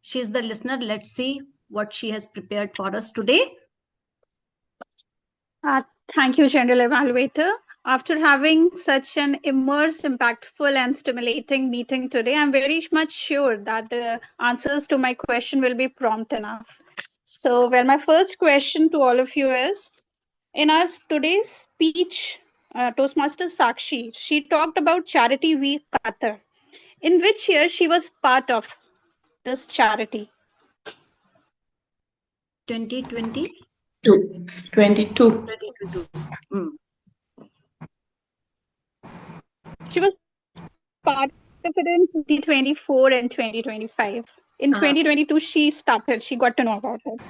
M: She's the listener. Let's see what she has prepared for us today.
G: Thank you, General Evaluator. After having such an immersed, impactful, and stimulating meeting today, I'm very much sure that the answers to my question will be prompt enough. So, well, my first question to all of you is, in our today's speech, Toastmaster Sakshi, she talked about Charity Week Qatar. In which year she was part of this charity?
M: 2020?
L: 22.
M: 2022. Mm.
G: She was part of it in 2024 and 2025. In 2022, she started, she got to know about it.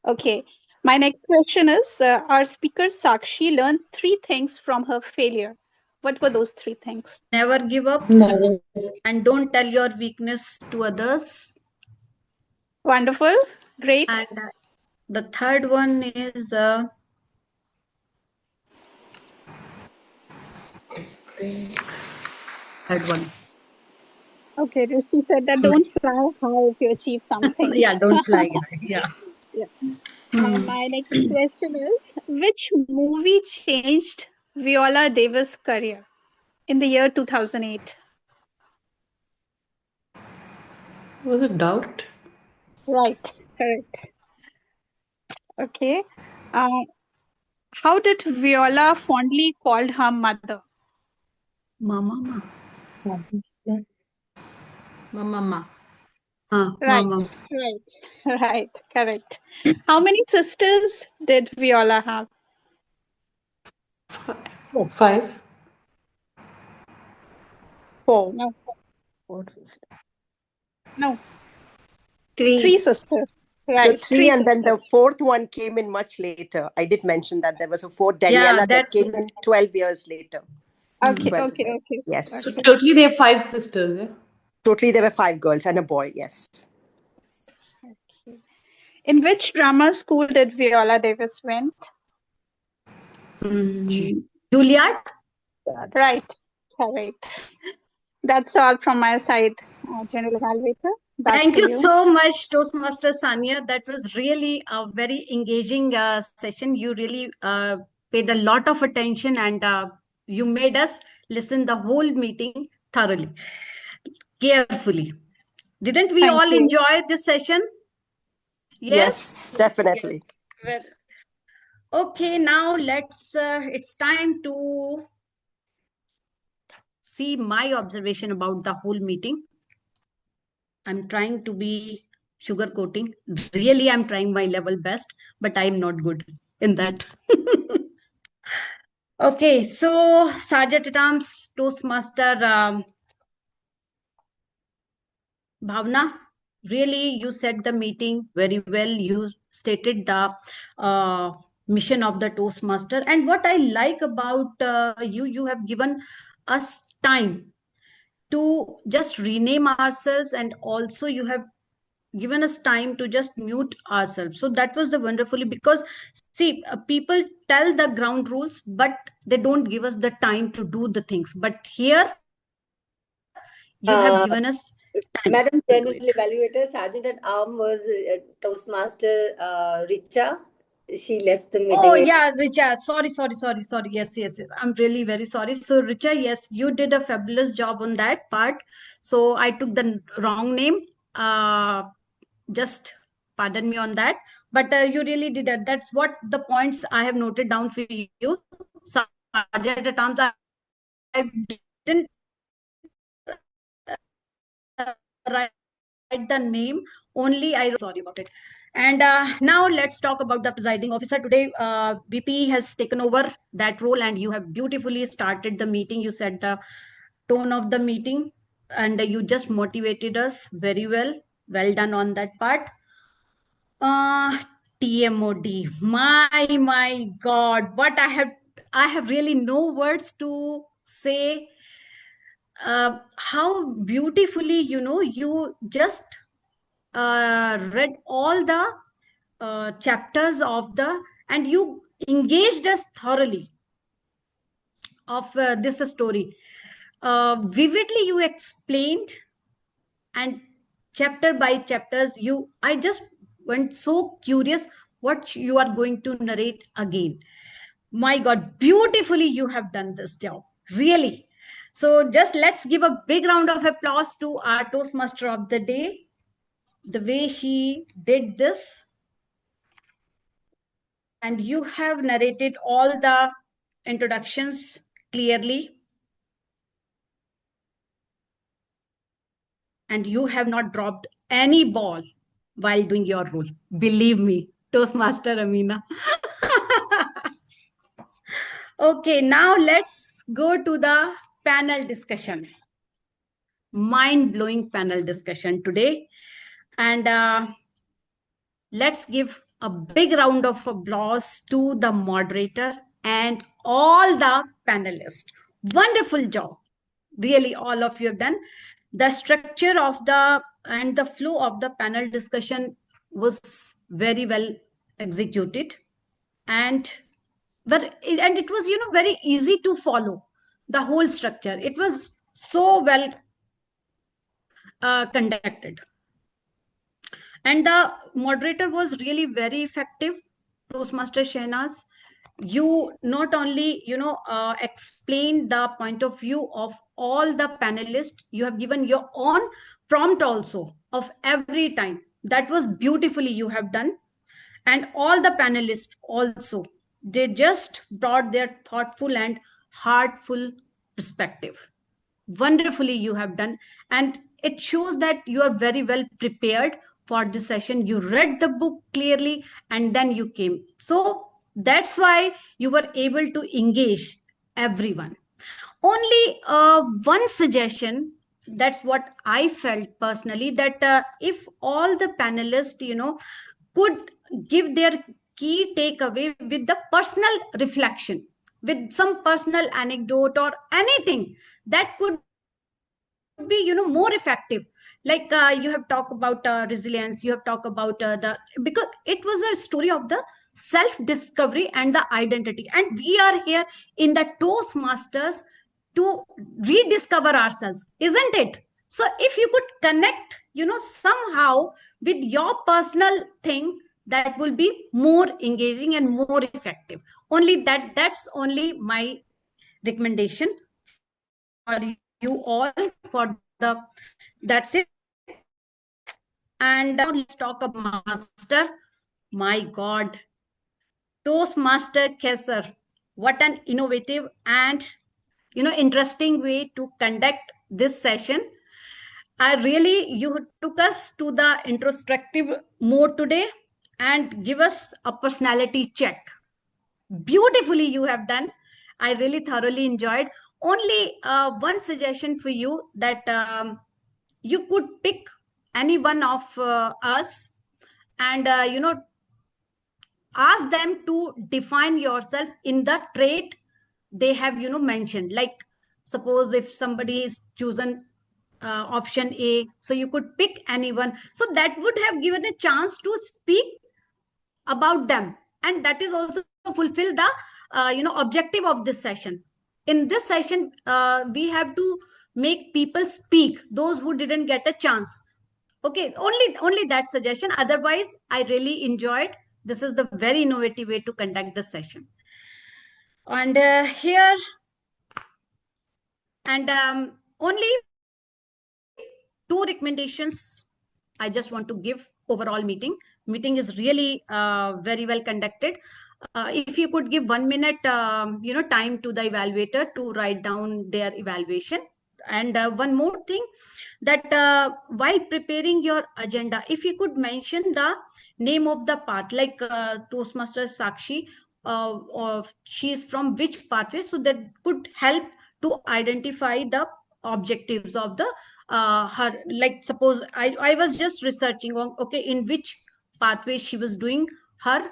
G: Okay. My next question is, our speaker Sakshi learned 3 things from her failure. What were those 3 things?
M: Never give up.
L: Never.
M: And don't tell your weakness to others.
G: Wonderful. Great.
M: And the third one is third one.
G: Okay, she said that don't fly high if you achieve something.
M: Yeah, don't fly high. Yeah.
G: Yeah. My next question is, which movie changed Viola Davis' career in the year 2008?
L: Was it Doubt?
G: Right, correct. Okay. How did Viola fondly called her mother?
M: Mama.
C: Mama.
G: Right,
M: Mama.
G: right, correct. How many sisters did Viola have?
L: 5.
E: 4.
G: No,
M: 4 sisters.
G: no,
E: 3.
G: 3 sisters. Right,
E: 3, and then the
G: sisters.
E: 4th one came in much later. I did mention that there was a 4th,
M: Yeah,
E: Daniela, that
M: that's
E: came in 12 years later.
G: Okay,
E: 12
G: okay,
E: years.
G: okay.
E: Yes.
L: So
G: Okay.
L: totally they have 5 sisters, yeah?
E: Totally, there were 5 girls and a boy. Yes.
G: Okay. In which drama school did Viola Davis went?
M: Juilliard?
G: Right, correct. That's all from my side, General Evaluator. Back
M: Thank
G: to
M: you
G: you.
M: so much, Toastmaster Sanya. That was really a very engaging session. You really paid a lot of attention, and you made us listen the whole meeting thoroughly, carefully. Didn't we
G: Thank
M: all
G: you.
M: enjoy this session?
E: Yes, definitely.
M: Yes. Okay, now it's time to see my observation about the whole meeting. I'm trying to be sugarcoating. Really, I'm trying my level best, but I'm not good in that. Okay, so Sergeant at Arms, Toastmaster Bhavna, really, you said the meeting very well. You stated the mission of the Toastmaster. And what I like about you have given us time to just rename ourselves, and also you have given us time to just mute ourselves. So that was the wonderfully, because see, people tell the ground rules, but they don't give us the time to do the things. But here you have given us time
D: Madam
M: to do
D: General
M: it.
D: Evaluator, Sergeant at Arm was Toastmaster Richa. She left the meeting.
M: Oh yeah, Richa. Sorry. Yes. I'm really very sorry. So Richa, yes, you did a fabulous job on that part. So I took the wrong name. Just pardon me on that. But you really did it. That's what the points I have noted down for you. Sergeant at Arms, I didn't write the name. Only I wrote, sorry about it. And now let's talk about the presiding officer. Today, BP has taken over that role, and you have beautifully started the meeting. You set the tone of the meeting, and you just motivated us very well. Well done on that part. Uh, TMOD. My God, what I have really no words to say. How beautifully, you just read all the chapters of the, and you engaged us thoroughly of this story. Vividly you explained, and chapter by chapters, I just went so curious what you are going to narrate again. My God, beautifully you have done this job, really. So just let's give a big round of applause to our Toastmaster of the day, the way he did this. And you have narrated all the introductions clearly, and you have not dropped any ball while doing your role. Believe me, Toastmaster Amina. Okay, now let's go to the panel discussion. Mind-blowing panel discussion today. And let's give a big round of applause to the moderator and all the panelists. Wonderful job. Really, all of you have done. The structure of the and the flow of the panel discussion was very well executed. And it was, very easy to follow the whole structure. It was so well conducted. And the moderator was really very effective, Toastmaster Shehnaz. You not only, explained the point of view of all the panelists, you have given your own prompt also of every time. That was beautifully you have done. And all the panelists also, they just brought their thoughtful and heartful perspective. Wonderfully you have done, and it shows that you are very well prepared for this session. You read the book clearly, and then you came, so that's why you were able to engage everyone. Only one suggestion, that's what I felt personally, that if all the panelists, could give their key takeaway with the personal reflection, with some personal anecdote or anything that could be, more effective. Like you have talked about resilience, you have talked about the, because it was a story of the self discovery and the identity, and we are here in the Toastmasters to rediscover ourselves, isn't it? So if you could connect, somehow with your personal thing, that will be more engaging and more effective. Only that's only my recommendation for you all, for the, that's it. And now let's talk about master. My God, Toastmaster Kesser, what an innovative and, interesting way to conduct this session. You took us to the introspective mode today and give us a personality check. Beautifully you have done. I really thoroughly enjoyed. Only one suggestion for you, that you could pick any one of us, and ask them to define yourself in the trait they have mentioned. Like suppose if somebody is chosen option A, so you could pick anyone, so that would have given a chance to speak about them, and that is also fulfill the objective of this session. In this session we have to make people speak, those who didn't get a chance. Okay, only that suggestion. Otherwise I really enjoyed. This is the very innovative way to conduct the session. And here and only two recommendations I just want to give. Overall meeting is really very well conducted. If you could give 1 minute time to the evaluator to write down their evaluation. And one more thing, that while preparing your agenda, if you could mention the name of the path, like Toastmaster Sakshi, or she is from which pathway, so that could help to identify the objectives of the her. Like suppose I was just researching on, okay, in which pathway she was doing her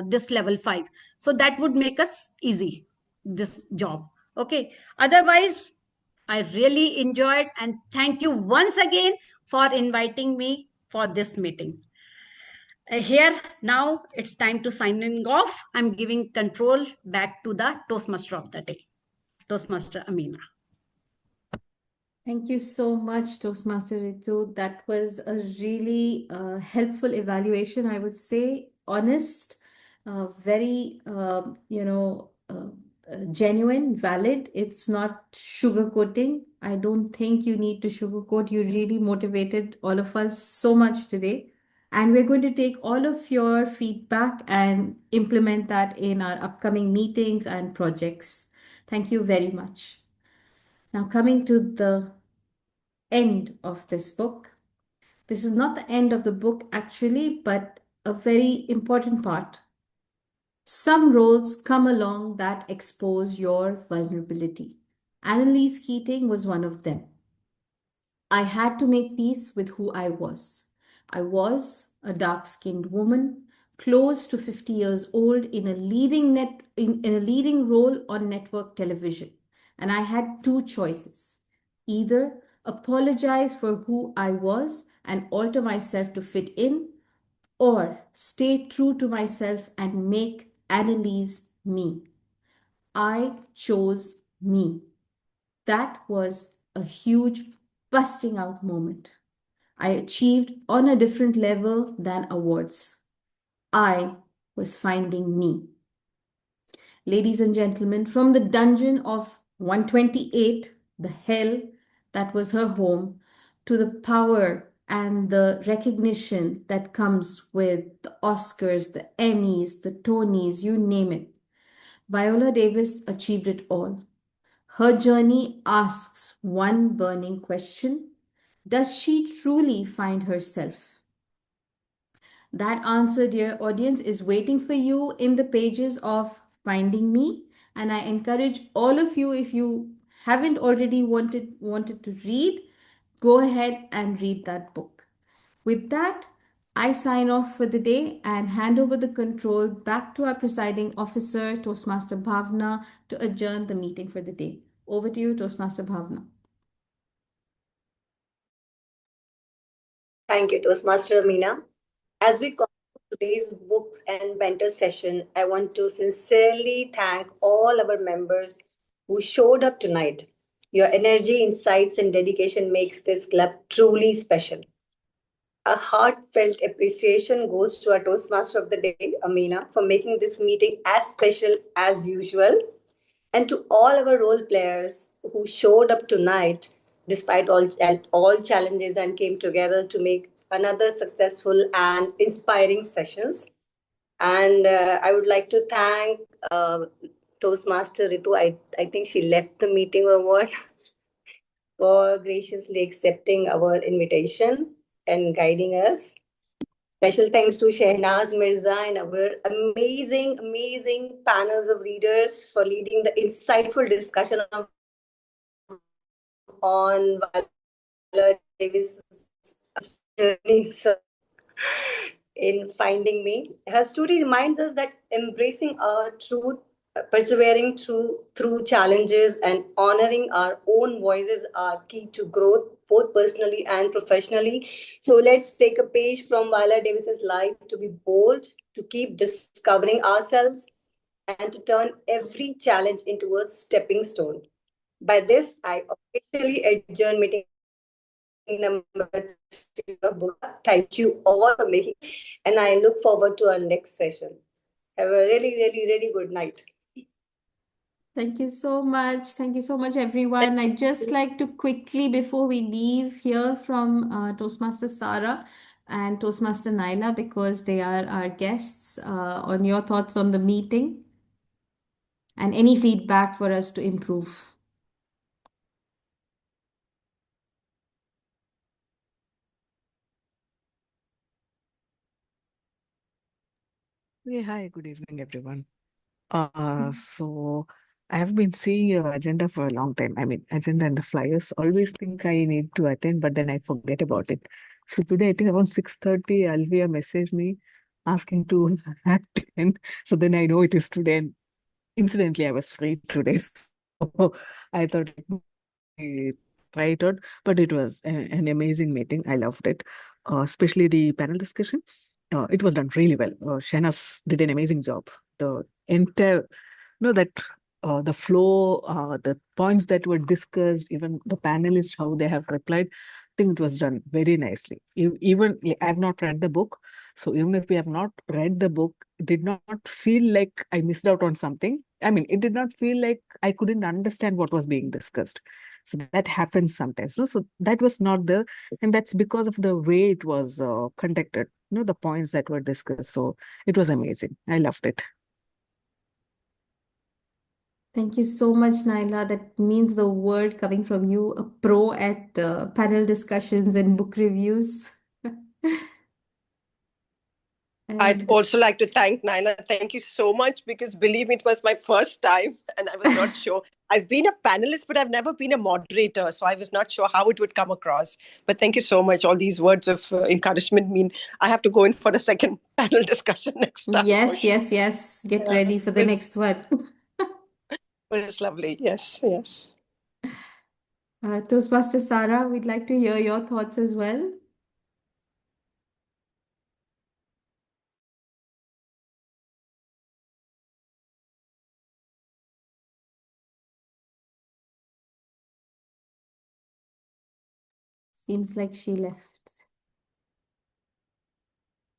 M: this level 5, so that would make us easy this job. Okay, otherwise I really enjoyed, and thank you once again for inviting me for this meeting. Here now it's time to signing off. I'm giving control back to the Toastmaster of the day, Toastmaster Amina.
C: Thank you so much, Toastmaster Ritu. That was a really helpful evaluation, I would say. Honest, very, genuine, valid. It's not sugarcoating. I don't think you need to sugarcoat. You really motivated all of us so much today. And we're going to take all of your feedback and implement that in our upcoming meetings and projects. Thank you very much. Now, coming to the end of this book. This is not the end of the book actually, but a very important part. Some roles come along that expose your vulnerability. Annalise Keating was one of them. I had to make peace with who I was. I was a dark-skinned woman, close to 50 years old, in a leading role on network television. And I had two choices. Either apologize for who I was and alter myself to fit in, or stay true to myself and make Annalise me. I chose me. That was a huge busting out moment. I achieved on a different level than awards. I was finding me. Ladies and gentlemen, from the dungeon of 128, the hell that was her home, to the power and the recognition that comes with the Oscars, the Emmys, the Tonys, you name it. Viola Davis achieved it all. Her journey asks one burning question: does she truly find herself? That answer, dear audience, is waiting for you in the pages of Finding Me. And I encourage all of you, if you haven't already wanted to read, go ahead and read that book. With that, I sign off for the day and hand over the control back to our presiding officer, Toastmaster Bhavna, to adjourn the meeting for the day. Over to you, Toastmaster Bhavna.
D: Thank you, Toastmaster Amina. As we conclude today's books and banter session, I want to sincerely thank all our members who showed up tonight. Your energy, insights, and dedication makes this club truly special. A heartfelt appreciation goes to our Toastmaster of the day, Amina, for making this meeting as special as usual, and to all our role players who showed up tonight despite all challenges and came together to make another successful and inspiring sessions. And I would like to thank Toastmaster Ritu. I think she left the meeting or what, for graciously accepting our invitation and guiding us. Special thanks to Shehnaz Mirza and our amazing panels of readers for leading the insightful discussion on Viola Davis' journey. So in Finding Me. Her story reminds us that embracing our truth, persevering through challenges, and honoring our own voices are key to growth, both personally and professionally. So let's take a page from Viola Davis's life to be bold, to keep discovering ourselves, and to turn every challenge into a stepping stone. By this, I officially adjourn meeting number 3 of book. Thank you all for making, and I look forward to our next session. Have a really, really, really good night.
C: Thank you so much. Thank you so much, everyone. I'd just like to quickly, before we leave, hear from Toastmaster Sara and Toastmaster Naila because they are our guests on your thoughts on the meeting and any feedback for us to improve.
N: Yeah, hi, good evening, everyone. So I have been seeing your agenda for a long time. I mean, agenda and the flyers. Always think I need to attend, but then I forget about it. So today, I think around 6:30, Alvia messaged me asking to attend. So then I know it is today. And incidentally, I was free today. So I thought I try it out, but it was an amazing meeting. I loved it, especially the panel discussion. It was done really well. Shanas did an amazing job. The entire, that the flow, the points that were discussed, even the panelists, how they have replied, I think it was done very nicely. Even I have not read the book, so even if we have not read the book, it did not feel like I missed out on something. I mean, it did not feel like I couldn't understand what was being discussed. So that happens sometimes. No? So that was not there, and that's because of the way it was conducted. The points that were discussed. So it was amazing. I loved it.
C: Thank you so much, Naila. That means the word coming from you, a pro at panel discussions and book reviews.
E: I'd
C: And
E: also like to thank Naina. Thank you so much because believe me, it was my first time and I was not sure. I've been a panelist, but I've never been a moderator. So I was not sure how it would come across. But thank you so much. All these words of encouragement mean I have to go in for the second panel discussion next time.
C: yes, yes, yes. Get ready for the next one.
E: But it's lovely. Yes, yes.
C: Toastmaster Sara, we'd like to hear your thoughts as well. Seems like she left.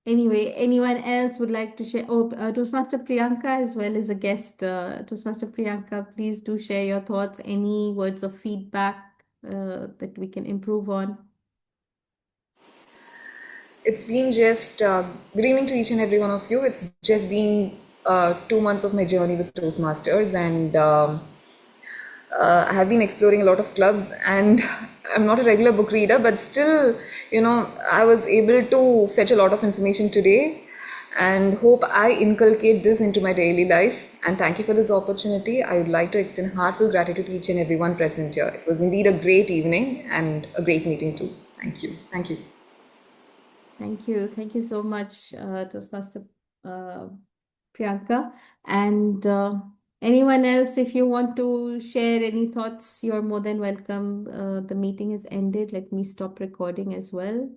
C: Anyway, anyone else would like to share? Oh, Toastmaster Priyanka as well as a guest. Toastmaster Priyanka, please do share your thoughts, any words of feedback that we can improve on.
B: It's been just good evening to each and every one of you. It's just been 2 months of my journey with Toastmasters, and I have been exploring a lot of clubs. And I'm not a regular book reader, but still, I was able to fetch a lot of information today, and hope I inculcate this into my daily life. And thank you for this opportunity. I would like to extend heartfelt gratitude to each and everyone present here. It was indeed a great evening and a great meeting too. Thank you. Thank you.
C: Thank you. Thank you so much, Toastmaster Priyanka. And anyone else, if you want to share any thoughts, you're more than welcome. The meeting is ended. Let me stop recording as well.